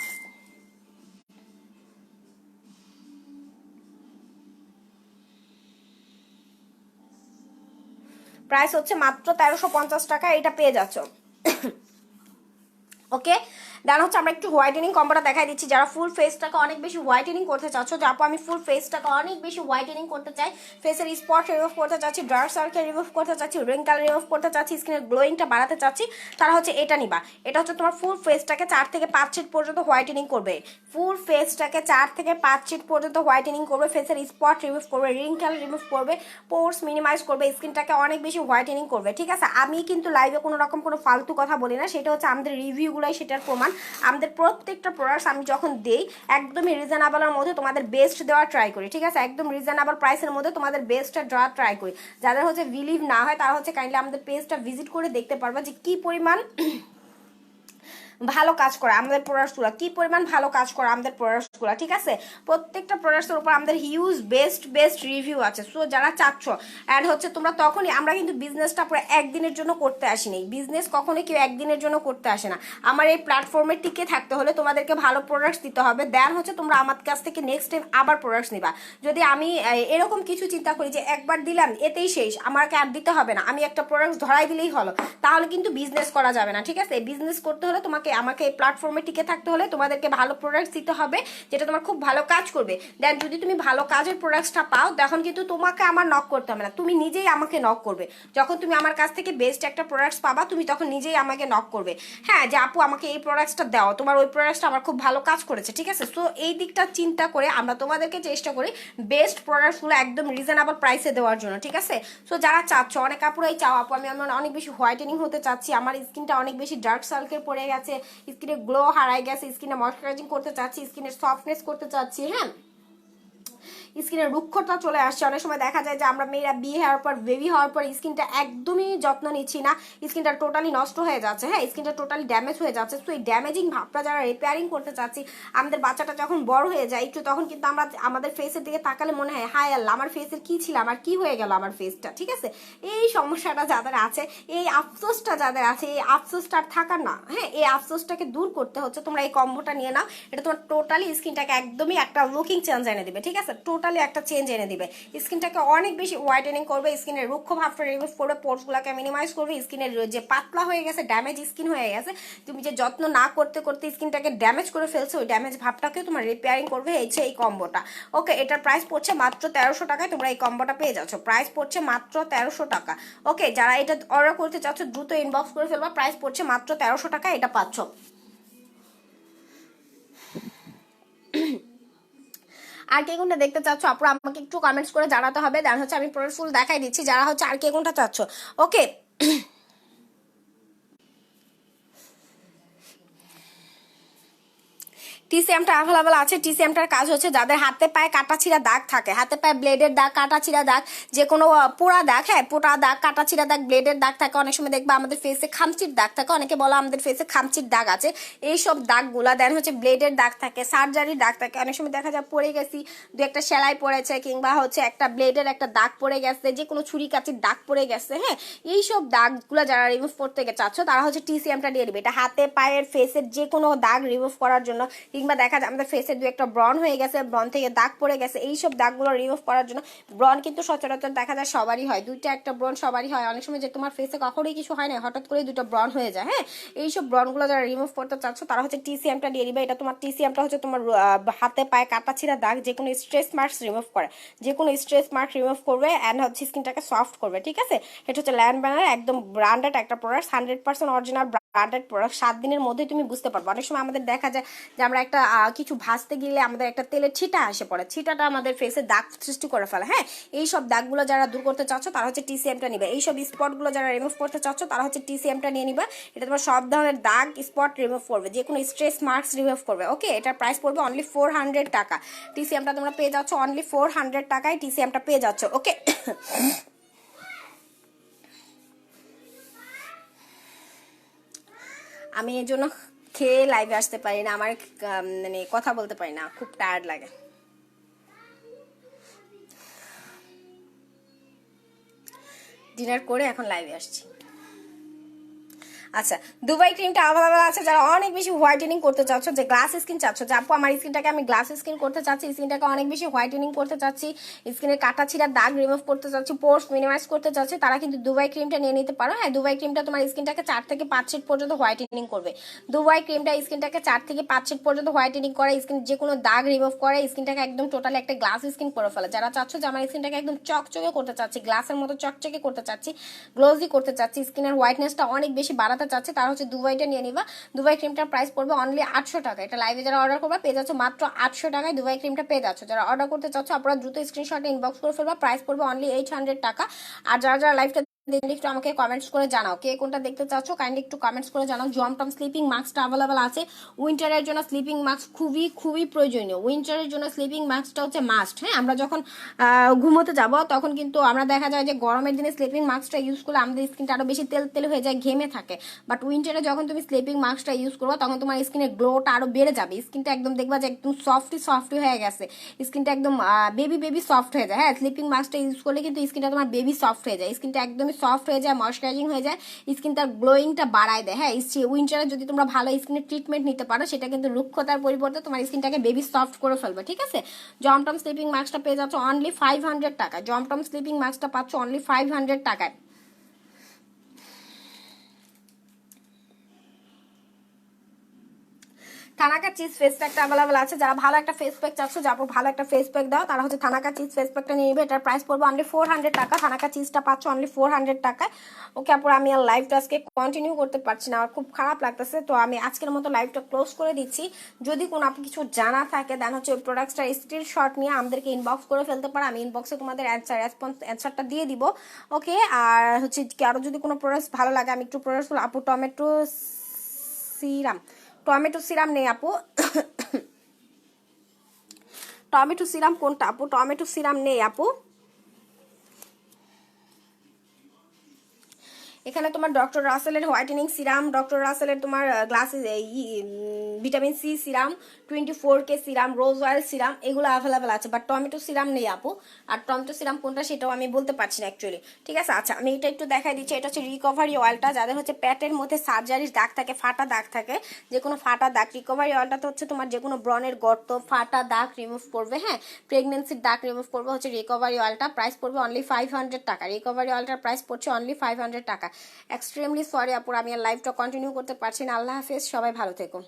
প্রাইস হচ্ছে মাত্র 1350 টাকা, এটা পেয়ে যাচ্ছ, ওকে। দেন হচ্ছে আমরা একটু হোয়াইটেনিং কম্বোটা দেখাই দিচ্ছি। যারা ফুল ফেসটাকে অনেক বেশি হোয়াইটেনিং করতে চাচ্ছ, যে আপু আমি ফুল ফেসটাকে অনেক বেশি হোয়াইটেনিং করতে চাই, ফেসের স্পট রিমুভ করতে চাচ্ছি, ডার্ক সার্কেল রিমুভ করতে চাচ্ছি, রিঙ্কেল রিমুভ করতে চাচ্ছি, স্কিনের গ্লোয়িংটা বাড়াতে চাচ্ছি, তারা হচ্ছে এটা নিবা। এটা হচ্ছে তোমার ফুল ফেসটাকে 4 থেকে 5 শিট পর্যন্ত হোয়াইটেনিং করবে, ফুল ফেসটাকে 4 থেকে 5 শিট পর্যন্ত হোয়াইটেনিং করবে, ফেসের স্পট রিমুভ করবে, রিঙ্কেল রিমুভ করবে, পোর্স মিনিমাইজ করবে, স্কিনটাকে অনেক বেশি হোয়াইটেনিং করবে, ঠিক আছে। আমি কিন্তু লাইভে কোনো রকম কোনো ফালতু কথা বলি না, সেটা হচ্ছে আমাদের রিভিউগুলাই সেটার প্রমাণ। আমাদের প্রত্যেকটা প্রোডাক্টস আমি যখন দেই একদমই রিজনেবলের মধ্যে তোমাদের বেস্ট দেওয়ার ট্রাই করি, ঠিক আছে, একদম রিজনেবল প্রাইসের মধ্যে তোমাদের বেস্টটা দেওয়ার ট্রাই করি। যাদের হচ্ছে বিলিভ না হয় তারা হচ্ছে কাইন্ডলি আমাদের পেজটা ভিজিট করে দেখতে পারবা যে কি পরিমাণ ভালো কাজ করে আমাদের প্রোডাক্টসগুলো, কি পরিমাণ ভালো কাজ করে আমাদের প্রোডাক্টসগুলো, ঠিক আছে। প্রত্যেকটা প্রোডাক্টসের উপর আমাদের হিউজ বেস্ট রিভিউ আছে। সো যারা চাচ্ছ অ্যাড হচ্ছে তোমরা তখনই, আমরা কিন্তু বিজনেসটা পুরো একদিনের জন্য করতে আসিনি, বিজনেস কখনোই কেউ একদিনের জন্য করতে আসে না। আমার এই প্ল্যাটফর্মে টিকে থাকতে হলে তোমাদেরকে ভালো প্রোডাক্টস দিতে হবে, দেন হচ্ছে তোমরা আমার কাছ থেকে নেক্সট টাইম আবার প্রোডাক্টস নিবা। যদি আমি এরকম কিছু চিন্তা করি যে একবার দিলাম এতেই শেষ, আমাকে আর দিতে হবে না, আমি একটা প্রোডাক্ট ধরাই দিলেই হলো, তাহলে কিন্তু বিজনেস করা যাবে না, ঠিক আছে। বিজনেস করতে হলে তোমাকে আমাকে এই প্ল্যাটফর্মে টিকে থাকতে হলে তোমাদেরকে ভালো প্রোডাক্টস দিতে হবে, যেটা তোমার খুব ভালো কাজ করবে। দেন যদি তুমি ভালো কাজের প্রোডাক্টসটা পাও তখন কিন্তু তোমাকে আমার নক করতে হবে না, তুমি নিজেই আমাকে নক করবে। যখন তুমি আমার কাছ থেকে বেস্ট একটা প্রোডাক্টস পাবা তুমি তখন নিজেই আমাকে নক করবে, হ্যাঁ যে আপু আমাকে এই প্রোডাক্টসটা দাও, তোমার ওই প্রোডাক্টসটা আমার খুব ভালো কাজ করেছে, ঠিক আছে। সো এই দিকটা চিন্তা করে আমরা তোমাদেরকে চেষ্টা করি বেস্ট প্রোডাক্টসগুলো একদম রিজনেবল প্রাইসে দেওয়ার জন্য, ঠিক আছে। সো যারা চাচ্ছ, অনেক আপুরাই চাও আপু আমি আমার অনেক বেশি হোয়াইটেনিং হতে চাচ্ছি, আমার স্কিনটা অনেক বেশি ডার্ক সার্কেল পড়ে গেছে, স্কিনে গ্লো হারাই গেছে, স্কিনে ময়শ্চারাইজিং করতে চাচ্ছি, স্কিনের সফটনেস করতে চাচ্ছি, হ্যাঁ স্কিনের রুক্ষতা চলে আসছে। অনেক সময় দেখা যায় যে আমরা মেয়েরা বিয়ে হওয়ার পর বেবি হওয়ার পর স্কিনটা একদমই যত্ন নিচ্ছি না, স্কিনটা টোটালি নষ্ট হয়ে যাচ্ছে, হ্যাঁ স্কিনটা টোটালি ড্যামেজ হয়ে যাচ্ছে। তো এই ড্যামেজিং ভাবটা যারা রিপেয়ারিং করতে চাচ্ছি, আমাদের বাচ্চাটা যখন বড় হয়ে যায় একটু তখন কিন্তু আমরা আমাদের ফেসের দিকে তাকালে মনে হয় হায় আল্লাহ আমার ফেসের কি ছিল, আমার কি হয়ে গেল আমার ফেসটা, ঠিক আছে। এই সমস্যাটা যাদের আছে, এই আফসোসটা যাদের আছে, এই আফসোসটা আর থাকার না, হ্যাঁ এই আফসোসটাকে দূর করতে হচ্ছে তোমরা এই কম্বোটা নিয়ে নাও। এটা তোমার টোটালি স্কিনটাকে একদমই একটা লুকিং চেঞ্জ এনে দিবে, ঠিক আছে, টোটালি একটা চেঞ্জ এনে দিবে, স্কিনটাকে অনেক বেশি হোয়াইটেনিং করবে, স্কিনের রুক্ষ ভাবটা রিমুভ করবে, পোর্সগুলোকে মিনিমাইজ করবে, স্কিনের যে পাতলা হয়ে গেছে ড্যামেজ স্কিন হয়ে গেছে, তুমি যে যত্ন না করতে করতে স্কিনটাকে ড্যামেজ করে ফেলছো, ওই ড্যামেজ ভাবটাকে তোমার রিপেয়ারিং করবে এই কম্বোটা। ওকে, এটার প্রাইস পড়ছে মাত্র 1300 টাকায়, তোমরা এই কম্বোটা পেয়ে যাচ্ছ, প্রাইস পড়ছে মাত্র 1300 টাকা। ওকে, যারা এটা অর্ডার করতে চাচ্ছ দ্রুত ইনবক্স করে ফেলবা, প্রাইস পড়ছে মাত্র 1300 টাকা, এটা পাচ্ছ। আর কে কোনটা দেখতে চাচ্ছ আপুরা আমাকে একটু কমেন্টস করে জানাতে হবে, দেন হচ্ছে আমি প্রোডাক্ট ফুল দেখাই দিচ্ছি যারা হচ্ছে আর কে কোনটা চাচ্ছ। ওকে, টিসিএমটা অ্যাভেলেবল আছে। টিসিএমটার কাজ হচ্ছে যাদের হাতে পায়ে কাটা ছিঁড়া দাগ থাকে, হাতে পায়ে ব্লেডের দাগ, কাটা ছিঁড়া দাগ, যে কোনো পোড়া দাগ, হ্যাঁ পোড়া দাগ, কাটা ছিঁড়া দাগ, ব্লেডের দাগ থাকে, অনেক সময় দেখবা আমাদের ফেসে খামচির দাগ থাকে, অনেকে বলো আমাদের ফেসে খামচির দাগ আছে, এইসব দাগগুলা দেন হচ্ছে ব্লেডের দাগ থাকে, সার্জারির দাগ থাকে, অনেক সময় দেখা যায় পড়ে গেছি দু একটা সেলাই পড়েছে কিংবা হচ্ছে একটা ব্লেডের একটা দাগ পড়ে গেছে, যে কোনো ছুরি কাচির দাগ পড়ে গেছে, হ্যাঁ এইসব দাগগুলো যারা রিমুভ করতে চাচ্ছ তারা হচ্ছে টিসিএমটা দিয়ে দিবে। এটা হাতে পায়ের ফেসের যে কোনো দাগ রিমুভ করার জন্য, কিংবা দেখা যায় আমাদের ফেসে দু একটা ব্রন হয়ে গেছে, ব্রন থেকে দাগ পড়ে গেছে, এইসব দাগগুলো রিমুভ করার জন্য। ব্রন কিন্তু সচরাচর দেখা যায় সবারই হয়, দুইটা একটা ব্রন সবারই হয়, অনেক সময় যে তোমার ফেসে কখনোই কিছু হয় না হঠাৎ করে দুটো ব্রন হয়ে যায়, হ্যাঁ এইসব ব্রনগুলো যারা রিমুভ করতে চাচ্ছ তারা হচ্ছে টিসিএমটা দিয়ে দিবে। এটা তোমার টিসিএমটা হচ্ছে তোমার হাতে পায়ে কাটা ছিঁড়া দাগ, যে কোনো স্ট্রেস মার্কস রিমুভ করে, যে কোনো স্ট্রেস মার্ক রিমুভ করবে অ্যান্ড হচ্ছে স্কিনটাকে সফট করবে, ঠিক আছে। এটা হচ্ছে ল্যান্ড ব্যানার একদম ব্র্যান্ডেড একটা প্রোডাক্ট, 100% অরিজিনাল ব্র্যান্ডেড প্রোডাক্ট। 7 দিনের মধ্যে তুমি বুঝতে পারবে। অনেক সময় আমাদের দেখা যায় যে আমরা একটা কিছু ভাজতে গেলে আমাদের একটা তেলের ছিটা আসে পড়ে, ছিটাটা আমাদের ফেসে দাগ সৃষ্টি করে ফেলে, হ্যাঁ এইসব দাগগুলো যারা দূর করতে চাচ্ছ তারা হচ্ছে টিসিএমটা নিবে। এইসব স্পটগুলো যারা রিমুভ করতে চাচ্ছ তারা হচ্ছে টিসিএমটা নিয়ে নিবে। এটা তোমার সব ধরনের দাগ স্পট রিমুভ করবে, যে কোনো স্ট্রেস মার্কস রিমুভ করবে। ওকে, এটার প্রাইস পড়বে অনলি 400 টাকা। টিসিএমটা তোমরা পেয়ে যাচ্ছ অনলি 400 টাকায়, টিসিএমটা পেয়ে যাচ্ছ। ওকে, আমি এই জন্য খেয়ে লাইভে আসতে পারি না, আমার মানে কথা বলতে পারি না, খুব টায়ার্ড লাগে। ডিনার করে এখন লাইভে আসছি। আচ্ছা, দুবাই ক্রিমটা অ্যাভেলেবল আছে যারা অনেক বেশি হোয়াইটেনিং করতে চাচ্ছ, যে গ্লাস স্কিন চাচ্ছ, যে আপু আমার স্কিনটাকে আমি গ্লাস স্কিন করতে চাচ্ছি, স্কিনটাকে অনেক বেশি হোয়াইটেনিং করতে চাচ্ছি, স্কিনের কাটা ছিঁড়ার দাগ রিমুভ করতে চাচ্ছি, পোর্স মিনিমাইজ করতে চাচ্ছি, তারা কিন্তু দুবাই ক্রিমটা নিয়ে নিতে পারো। হ্যাঁ দুবাই ক্রিমটা তোমার স্কিনটাকে 4 থেকে 5 শেড পর্যন্ত হোয়াইটেনিং করবে। দুবাই ক্রিমটা স্কিনটাকে 4 থেকে 5 শেড পর্যন্ত হোয়াইটেনিং করে, স্কিন যে কোনো দাগ রিমুভ করে, স্কিনটাকে একদম টোটালি একটা গ্লাস স্কিন করে ফেলে। যারা চাচ্ছ যে আমার স্কিনটাকে একদম চকচকে করতে চাচ্ছি, গ্লাসের মতো চকচকে করতে চাচ্ছি, গ্লোজি করতে চাচ্ছি, স্কিনের হোয়াইটনেসটা অনেক বেশি বাড়াতে চাচ্ছি, তারা হচ্ছে দুবাইটা নিয়ে নিবা। দুবাই ক্রিমটার প্রাইস পড়বে অনলি 800 টাকা। এটা লাইভে যারা অর্ডার করবে পেয়ে যাচ্ছ মাত্র 800 টাকায় দুবাই ক্রিমটা পেয়ে যাচ্ছ। যারা অর্ডার করতে চাচ্ছ আপনারা দ্রুত স্ক্রিনশটে ইনবক্স করে ফেলবা, প্রাইস পড়বে অনলি 800 টাকা। আর যারা যারা লাইভটা দেখলে একটু আমাকে কমেন্টস করে জানাও কে কোনটা দেখতে চাচ্ছ, কাইন্ডলি একটু কমেন্টস করে জানাও। জমটম স্লিপিং মাস্কটা অ্যাভেলেবেল আছে। উইন্টারের জন্য স্লিপিং মাস্ক খুবই খুবই প্রয়োজনীয়। উইন্টারের জন্য স্লিপিং মাস্কটা হচ্ছে মাস্ট। হ্যাঁ, আমরা যখন ঘুমোতে যাব তখন কিন্তু আমরা দেখা যায় যে গরমের দিনে স্লিপিং মাস্কটা ইউজ করলে আমাদের স্কিনটা আরো বেশি তেল তেল হয়ে যায়, ঘেমে থাকে। বাট উইন্টারে যখন তুমি স্লিপিং মাস্কটা ইউজ করবে তখন তোমার স্কিনের গ্লোটা আরো বেড়ে যাবে। স্কিনটা একদম দেখবা যে একদম সফটি হয়ে গেছে, স্কিনটা একদম বেবি সফট হয়ে যায়। হ্যাঁ, স্লিপিং মাস্কটা ইউজ করলে কিন্তু স্কিনটা তোমার বেবি সফট হয়ে যায়, স্কিনটা একদমই সফট হয়ে যায়, ময়শ্চারাইজিং হয়ে যায়, স্কিনটার গ্লোয়িংটা বাড়ায় দেয়। হ্যাঁ, উইন্টারে যদি তোমরা ভালো স্কিনের ট্রিটমেন্ট নিতে পারো সেটা কিন্তু রুক্ষতার পরিবর্তে তোমার স্কিনটাকে বেবি সফট করে ফেলবে। ঠিক আছে, জমটম স্লিপিং মাস্কটা পেয়ে যাচ্ছ অনলি 500 টাকা। জমটম স্লিপিং মাস্কটা পাচ্ছ অনলি 500 টাকায়। থানাকা চিজ ফেস প্যাকটা অ্যাভেলেবেল আছে। যারা ভালো একটা ফেস প্যাক চাচ্ছ, যাবো ভালো একটা ফেস প্যাক দাও, তারা হচ্ছে থানাকা চিজ ফেস প্যাকটা নিয়ে নেবে। এটার প্রাইস পড়বে অনলি 400 টাকা। থানাকা চিজটা পাচ্ছ অনলি 400 টাকায়। ওকে আপুর, আমি আর লাইভটা আজকে কন্টিনিউ করতে পারছি না, আমার খুব খারাপ লাগতেছে, তো আমি আজকের মতো লাইভটা ক্লোজ করে দিচ্ছি। যদি কোনো আপনি কিছু জানা থাকে দেন হচ্ছে ওই প্রোডাক্টটার স্ক্রিনশট নিয়ে আমাদেরকে ইনবক্স করে ফেলতে পারো, আমি ইনবক্সে তোমাদের অ্যান্সারটা দিয়ে দিব। ওকে, আর হচ্ছে আরও যদি কোনো প্রোডাক্ট ভালো লাগে, আমি একটু প্রোডাক্ট আপু টমেটো সিরাম নেই আপু। টমেটো সিরাম কোনটা আপু? টমেটো সিরাম নেই আপু। এখানে তোমার ডক্টর রাসেলের হোয়াইটেনিং সিরাম, ডক্টর রাসেলের তোমার glasses vitamin C serum, 24K serum, rose oil serum, এগুলো অ্যাভেলেবেল আছে, বাট টমেটো সিরাম নেই আপু। আর টমেটো সিরাম কোনটা সেটাও আমি বলতে পারছি না অ্যাকচুয়ালি। ঠিক আছে, আচ্ছা আমি এটা একটু দেখাই দিচ্ছি। এটা হচ্ছে রিকভারি অয়েলটা, যাদের হচ্ছে পেটের মধ্যে সার্জারির দাগ থাকে, ফাটা দাগ থাকে, যে কোনো ফাটা দাগ, রিকভারি অয়েলটা তো হচ্ছে তোমার যে কোনো ব্রণের গর্ত, ফাটা দাগ রিমুভ করবে। হ্যাঁ, প্রেগনেন্সির দাগ রিমুভ করবে হচ্ছে রিকভারি অয়েলটা। প্রাইস পড়বে অনলি 500 টাকা। রিকভারি অয়েলটার প্রাইস পড়ছে অনলি 500 টাকা। এক্সট্রিমলি সরি আপুর, আমি আর লাইভটা কন্টিনিউ করতে পারছি না। আল্লাহ হাফেজ, সবাই ভালো থেকো।